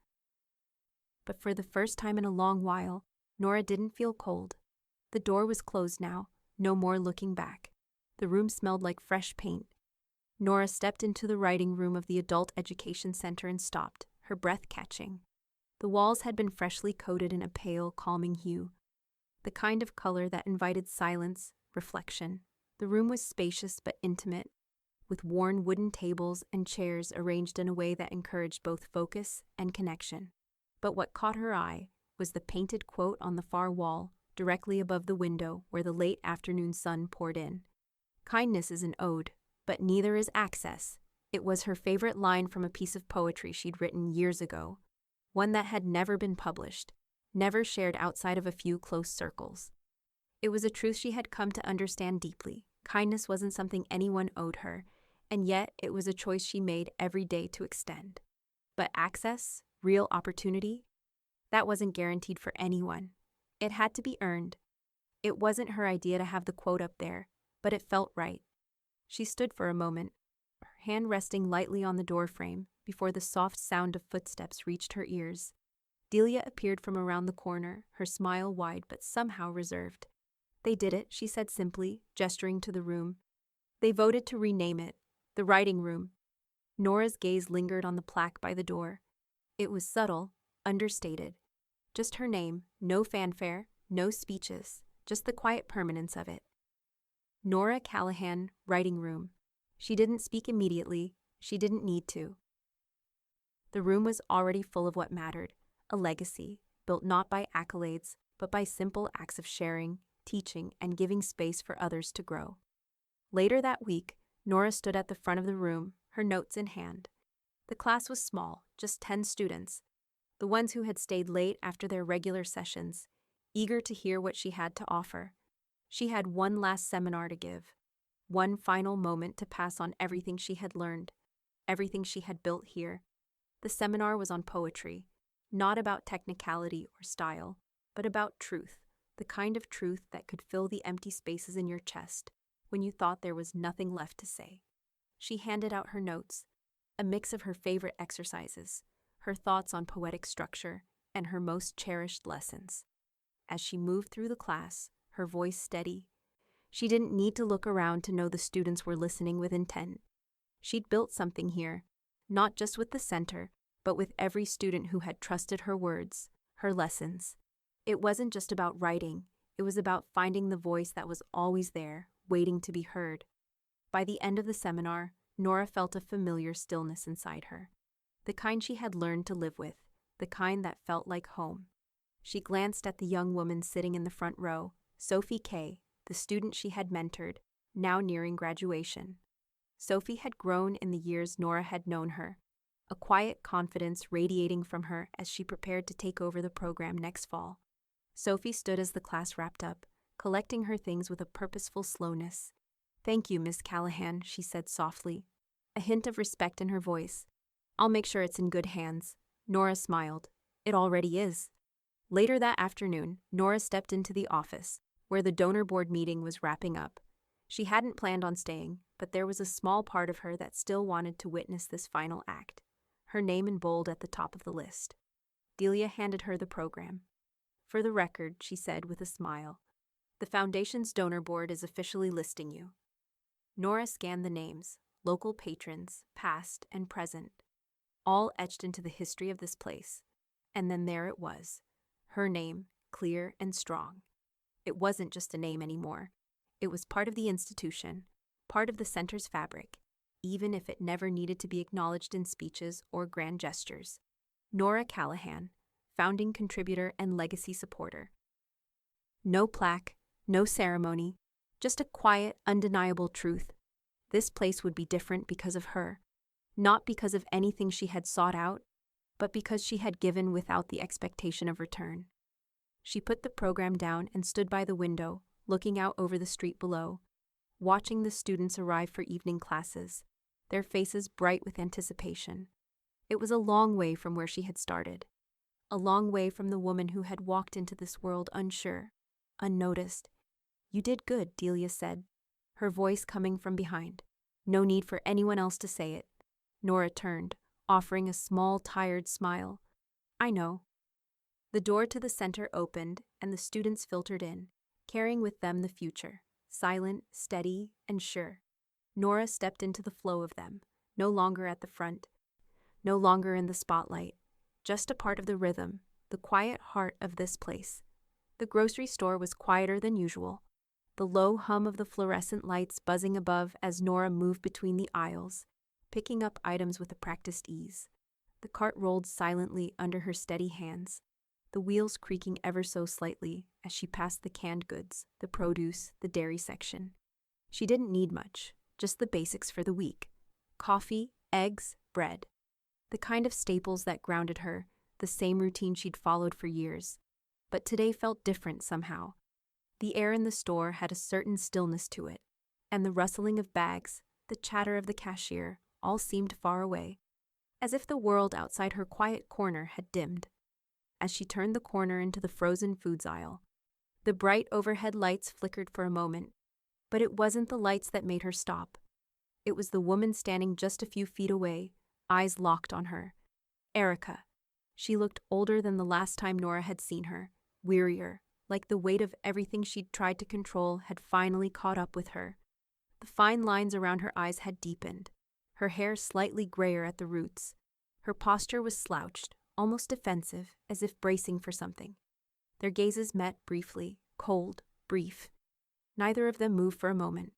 But for the first time in a long while, Nora didn't feel cold. The door was closed now, no more looking back. The room smelled like fresh paint. Nora stepped into the writing room of the Adult Education Center and stopped, her breath catching. The walls had been freshly coated in a pale, calming hue, the kind of color that invited silence, reflection. The room was spacious but intimate, with worn wooden tables and chairs arranged in a way that encouraged both focus and connection. But what caught her eye was the painted quote on the far wall, directly above the window where the late afternoon sun poured in. "Kindness is an ode, but neither is access." It was her favorite line from a piece of poetry she'd written years ago, one that had never been published, never shared outside of a few close circles. It was a truth she had come to understand deeply. Kindness wasn't something anyone owed her, and yet it was a choice she made every day to extend. But access, real opportunity, that wasn't guaranteed for anyone. It had to be earned. It wasn't her idea to have the quote up there, but it felt right. She stood for a moment, her hand resting lightly on the doorframe before the soft sound of footsteps reached her ears. Delia appeared from around the corner, her smile wide but somehow reserved. "They did it," she said simply, gesturing to the room. "They voted to rename it, the writing room." Nora's gaze lingered on the plaque by the door. It was subtle, understated. Just her name, no fanfare, no speeches, just the quiet permanence of it. Nora Callahan, writing room. She didn't speak immediately. She didn't need to. The room was already full of what mattered, a legacy, built not by accolades, but by simple acts of sharing, teaching, and giving space for others to grow. Later that week, Nora stood at the front of the room, her notes in hand. The class was small, just 10 students, the ones who had stayed late after their regular sessions, eager to hear what she had to offer. She had one last seminar to give, one final moment to pass on everything she had learned, everything she had built here. The seminar was on poetry, not about technicality or style, but about truth, the kind of truth that could fill the empty spaces in your chest when you thought there was nothing left to say. She handed out her notes, a mix of her favorite exercises, her thoughts on poetic structure, and her most cherished lessons. As she moved through the class, her voice steady, she didn't need to look around to know the students were listening with intent. She'd built something here, not just with the center, but with every student who had trusted her words, her lessons. It wasn't just about writing, it was about finding the voice that was always there, waiting to be heard. By the end of the seminar, Nora felt a familiar stillness inside her, the kind she had learned to live with, the kind that felt like home. She glanced at the young woman sitting in the front row, Sophie Kay, the student she had mentored, now nearing graduation. Sophie had grown in the years Nora had known her, a quiet confidence radiating from her as she prepared to take over the program next fall. Sophie stood as the class wrapped up, collecting her things with a purposeful slowness. "Thank you, Miss Callahan," she said softly, a hint of respect in her voice. "I'll make sure it's in good hands." Nora smiled. "It already is." Later that afternoon, Nora stepped into the office, where the donor board meeting was wrapping up. She hadn't planned on staying, but there was a small part of her that still wanted to witness this final act, her name in bold at the top of the list. Delia handed her the program. "For the record," she said with a smile, "the Foundation's donor board is officially listing you." Nora scanned the names, local patrons, past and present, all etched into the history of this place. And then there it was. Her name, clear and strong. It wasn't just a name anymore. It was part of the institution, part of the center's fabric, even if it never needed to be acknowledged in speeches or grand gestures. Nora Callahan, founding contributor and legacy supporter. No plaque, no ceremony, just a quiet, undeniable truth. This place would be different because of her, not because of anything she had sought out, but because she had given without the expectation of return. She put the program down and stood by the window, looking out over the street below, watching the students arrive for evening classes, their faces bright with anticipation. It was a long way from where she had started, a long way from the woman who had walked into this world unsure, unnoticed. "You did good," Delia said, her voice coming from behind. No need for anyone else to say it. Nora turned, offering a small, tired smile. "I know." The door to the center opened, and the students filtered in, carrying with them the future, silent, steady, and sure. Nora stepped into the flow of them, no longer at the front, no longer in the spotlight, just a part of the rhythm, the quiet heart of this place. The grocery store was quieter than usual, the low hum of the fluorescent lights buzzing above as Nora moved between the aisles, picking up items with a practiced ease. The cart rolled silently under her steady hands, the wheels creaking ever so slightly as she passed the canned goods, the produce, the dairy section. She didn't need much, just the basics for the week: coffee, eggs, bread. The kind of staples that grounded her, the same routine she'd followed for years. But today felt different somehow. The air in the store had a certain stillness to it, and the rustling of bags, the chatter of the cashier, all seemed far away, as if the world outside her quiet corner had dimmed. As she turned the corner into the frozen foods aisle, the bright overhead lights flickered for a moment, but it wasn't the lights that made her stop. It was the woman standing just a few feet away, eyes locked on her. Erica. She looked older than the last time Nora had seen her, wearier, like the weight of everything she'd tried to control had finally caught up with her. The fine lines around her eyes had deepened, her hair slightly grayer at the roots. Her posture was slouched, almost defensive, as if bracing for something. Their gazes met briefly, cold, brief. Neither of them moved for a moment.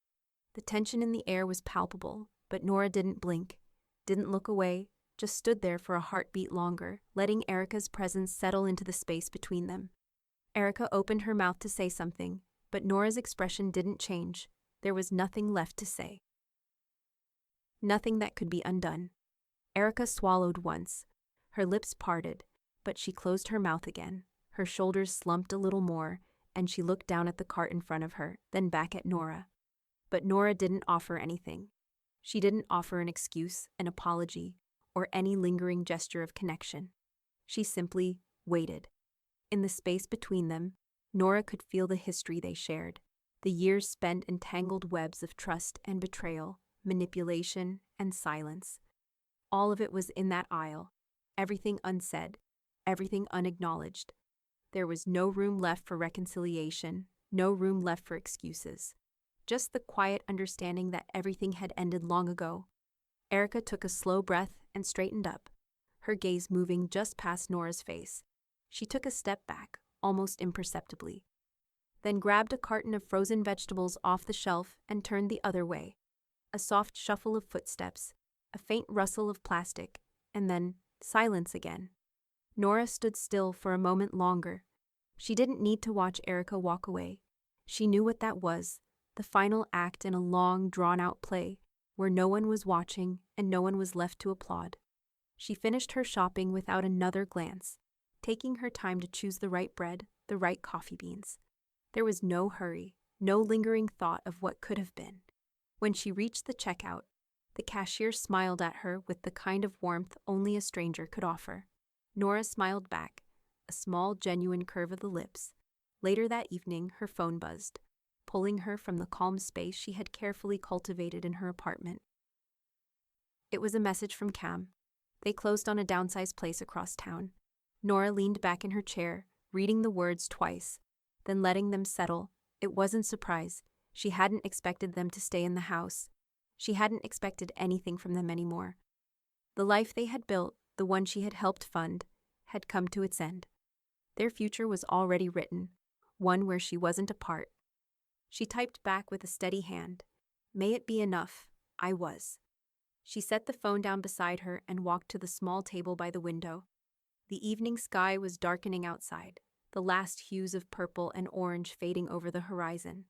The tension in the air was palpable, but Nora didn't blink, didn't look away, just stood there for a heartbeat longer, letting Erica's presence settle into the space between them. Erica opened her mouth to say something, but Nora's expression didn't change. There was nothing left to say. Nothing that could be undone. Erica swallowed once. Her lips parted, but she closed her mouth again. Her shoulders slumped a little more, and she looked down at the cart in front of her, then back at Nora. But Nora didn't offer anything. She didn't offer an excuse, an apology, or any lingering gesture of connection. She simply waited. In the space between them, Nora could feel the history they shared, the years spent in tangled webs of trust and betrayal, manipulation and silence. All of it was in that aisle, everything unsaid, everything unacknowledged. There was no room left for reconciliation, no room left for excuses. Just the quiet understanding that everything had ended long ago. Erica took a slow breath and straightened up, her gaze moving just past Nora's face. She took a step back, almost imperceptibly, then grabbed a carton of frozen vegetables off the shelf and turned the other way. A soft shuffle of footsteps, a faint rustle of plastic, and then silence again. Nora stood still for a moment longer. She didn't need to watch Erica walk away. She knew what that was, the final act in a long, drawn-out play, where no one was watching and no one was left to applaud. She finished her shopping without another glance, taking her time to choose the right bread, the right coffee beans. There was no hurry, no lingering thought of what could have been. When she reached the checkout, the cashier smiled at her with the kind of warmth only a stranger could offer. Nora smiled back, a small, genuine curve of the lips. Later that evening, her phone buzzed, pulling her from the calm space she had carefully cultivated in her apartment. It was a message from Cam. They closed on a downsized place across town. Nora leaned back in her chair, reading the words twice, then letting them settle. It wasn't surprise. She hadn't expected them to stay in the house. She hadn't expected anything from them anymore. The life they had built, the one she had helped fund, had come to its end. Their future was already written, one where she wasn't a part. She typed back with a steady hand, "May it be enough, I was." She set the phone down beside her and walked to the small table by the window. The evening sky was darkening outside, the last hues of purple and orange fading over the horizon.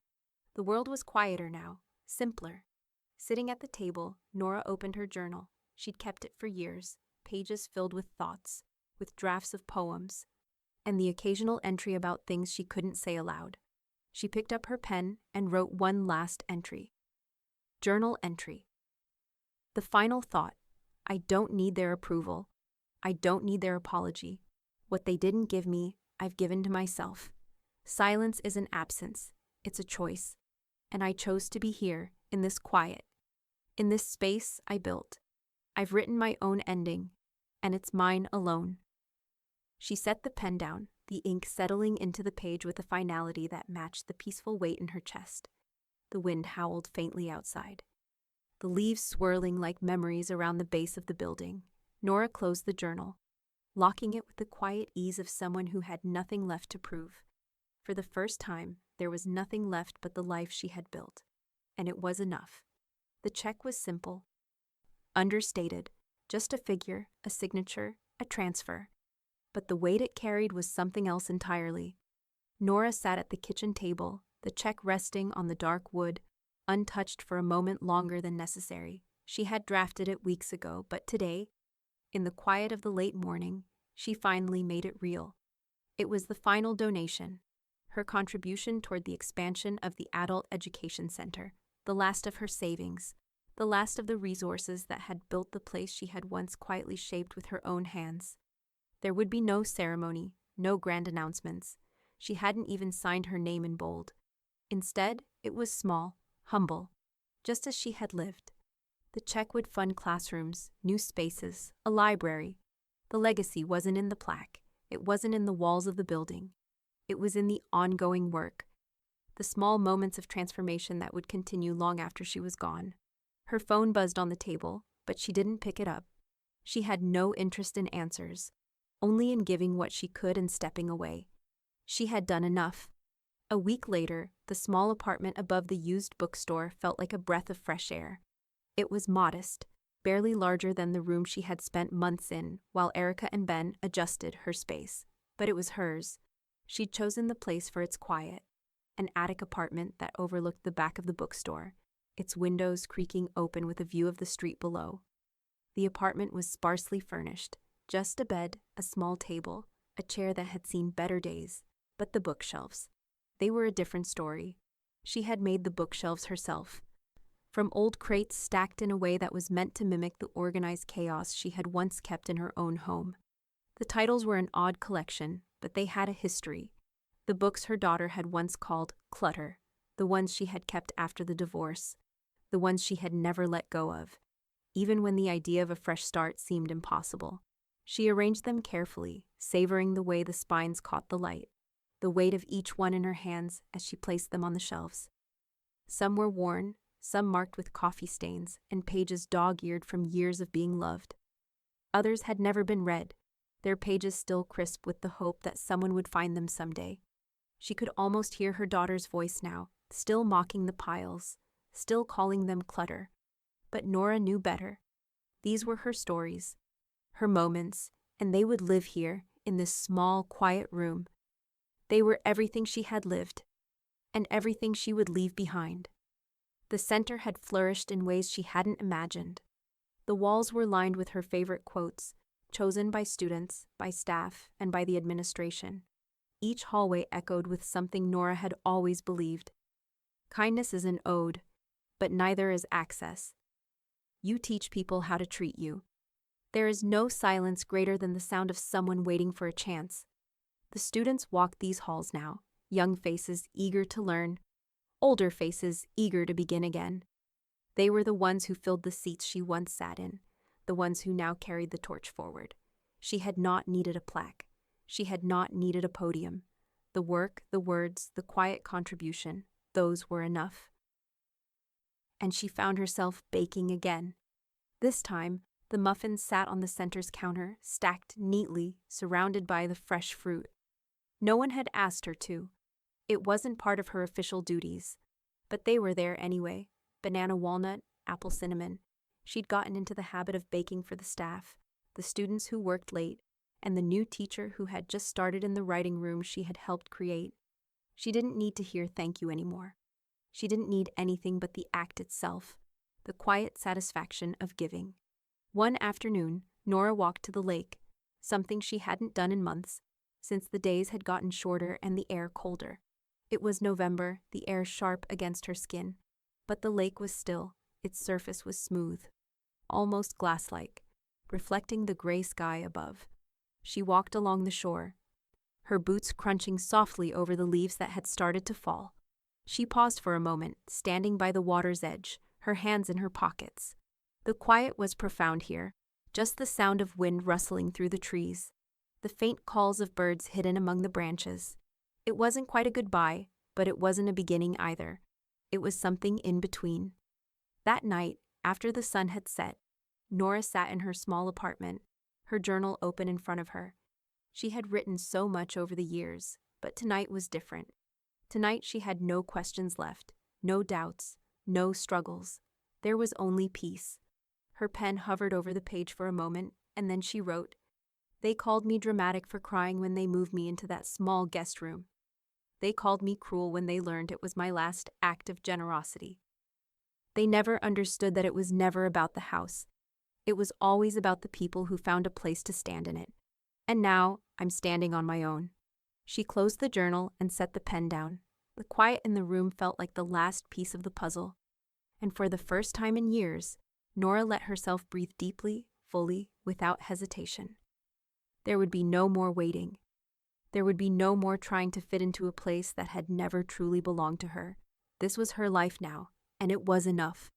The world was quieter now, simpler. Sitting at the table, Nora opened her journal. She'd kept it for years, pages filled with thoughts, with drafts of poems, and the occasional entry about things she couldn't say aloud. She picked up her pen and wrote one last entry. Journal entry. The final thought: I don't need their approval. I don't need their apology. What they didn't give me, I've given to myself. Silence isn't absence, it's a choice. And I chose to be here, in this quiet. In this space I built. I've written my own ending, and it's mine alone. She set the pen down, the ink settling into the page with a finality that matched the peaceful weight in her chest. The wind howled faintly outside, the leaves swirling like memories around the base of the building. Nora closed the journal, locking it with the quiet ease of someone who had nothing left to prove. For the first time, there was nothing left but the life she had built. And it was enough. The check was simple, understated, just a figure, a signature, a transfer. But the weight it carried was something else entirely. Nora sat at the kitchen table, the check resting on the dark wood, untouched for a moment longer than necessary. She had drafted it weeks ago, but today, in the quiet of the late morning, she finally made it real. It was the final donation, her contribution toward the expansion of the Adult Education Center, the last of her savings, the last of the resources that had built the place she had once quietly shaped with her own hands. There would be no ceremony, no grand announcements. She hadn't even signed her name in bold. Instead, it was small, humble, just as she had lived. The check would fund classrooms, new spaces, a library. The legacy wasn't in the plaque. It wasn't in the walls of the building. It was in the ongoing work, the small moments of transformation that would continue long after she was gone. Her phone buzzed on the table, but she didn't pick it up. She had no interest in answers, only in giving what she could and stepping away. She had done enough. A week later, the small apartment above the used bookstore felt like a breath of fresh air. It was modest, barely larger than the room she had spent months in while Erica and Ben adjusted her space. But it was hers. She'd chosen the place for its quiet, an attic apartment that overlooked the back of the bookstore, its windows creaking open with a view of the street below. The apartment was sparsely furnished, just a bed, a small table, a chair that had seen better days, but the bookshelves. They were a different story. She had made the bookshelves herself, from old crates stacked in a way that was meant to mimic the organized chaos she had once kept in her own home. The titles were an odd collection, but they had a history. The books her daughter had once called clutter, the ones she had kept after the divorce, the ones she had never let go of, even when the idea of a fresh start seemed impossible. She arranged them carefully, savoring the way the spines caught the light, the weight of each one in her hands as she placed them on the shelves. Some were worn, some marked with coffee stains and pages dog-eared from years of being loved. Others had never been read, their pages still crisp with the hope that someone would find them someday. She could almost hear her daughter's voice now, still mocking the piles, still calling them clutter. But Nora knew better. These were her stories, her moments, and they would live here, in this small, quiet room. They were everything she had lived, and everything she would leave behind. The center had flourished in ways she hadn't imagined. The walls were lined with her favorite quotes, chosen by students, by staff, and by the administration. Each hallway echoed with something Nora had always believed. Kindness is an ode, but neither is access. You teach people how to treat you. There is no silence greater than the sound of someone waiting for a chance. The students walked these halls now, young faces eager to learn, older faces eager to begin again. They were the ones who filled the seats she once sat in, the ones who now carried the torch forward. She had not needed a plaque. She had not needed a podium. The work, the words, the quiet contribution, those were enough. And she found herself baking again. This time, The muffins sat on the center's counter, stacked neatly, surrounded by the fresh fruit. No one had asked her to. It wasn't part of her official duties. But they were there anyway. Banana walnut, apple cinnamon. She'd gotten into the habit of baking for the staff, the students who worked late, and the new teacher who had just started in the writing room she had helped create. She didn't need to hear thank you anymore. She didn't need anything but the act itself, the quiet satisfaction of giving. One afternoon, Nora walked to the lake, something she hadn't done in months, since the days had gotten shorter and the air colder. It was November, the air sharp against her skin, but the lake was still, its surface was smooth, almost glass-like, reflecting the gray sky above. She walked along the shore, her boots crunching softly over the leaves that had started to fall. She paused for a moment, standing by the water's edge, her hands in her pockets. The quiet was profound here, just the sound of wind rustling through the trees, the faint calls of birds hidden among the branches. It wasn't quite a goodbye, but it wasn't a beginning either. It was something in between. That night, after the sun had set, Nora sat in her small apartment, her journal open in front of her. She had written so much over the years, but tonight was different. Tonight she had no questions left, no doubts, no struggles. There was only peace. Her pen hovered over the page for a moment, and then she wrote, "They called me dramatic for crying when they moved me into that small guest room. They called me cruel when they learned it was my last act of generosity. They never understood that it was never about the house. It was always about the people who found a place to stand in it. And now I'm standing on my own." She closed the journal and set the pen down. The quiet in the room felt like the last piece of the puzzle. And for the first time in years, Nora let herself breathe deeply, fully, without hesitation. There would be no more waiting. There would be no more trying to fit into a place that had never truly belonged to her. This was her life now, and it was enough.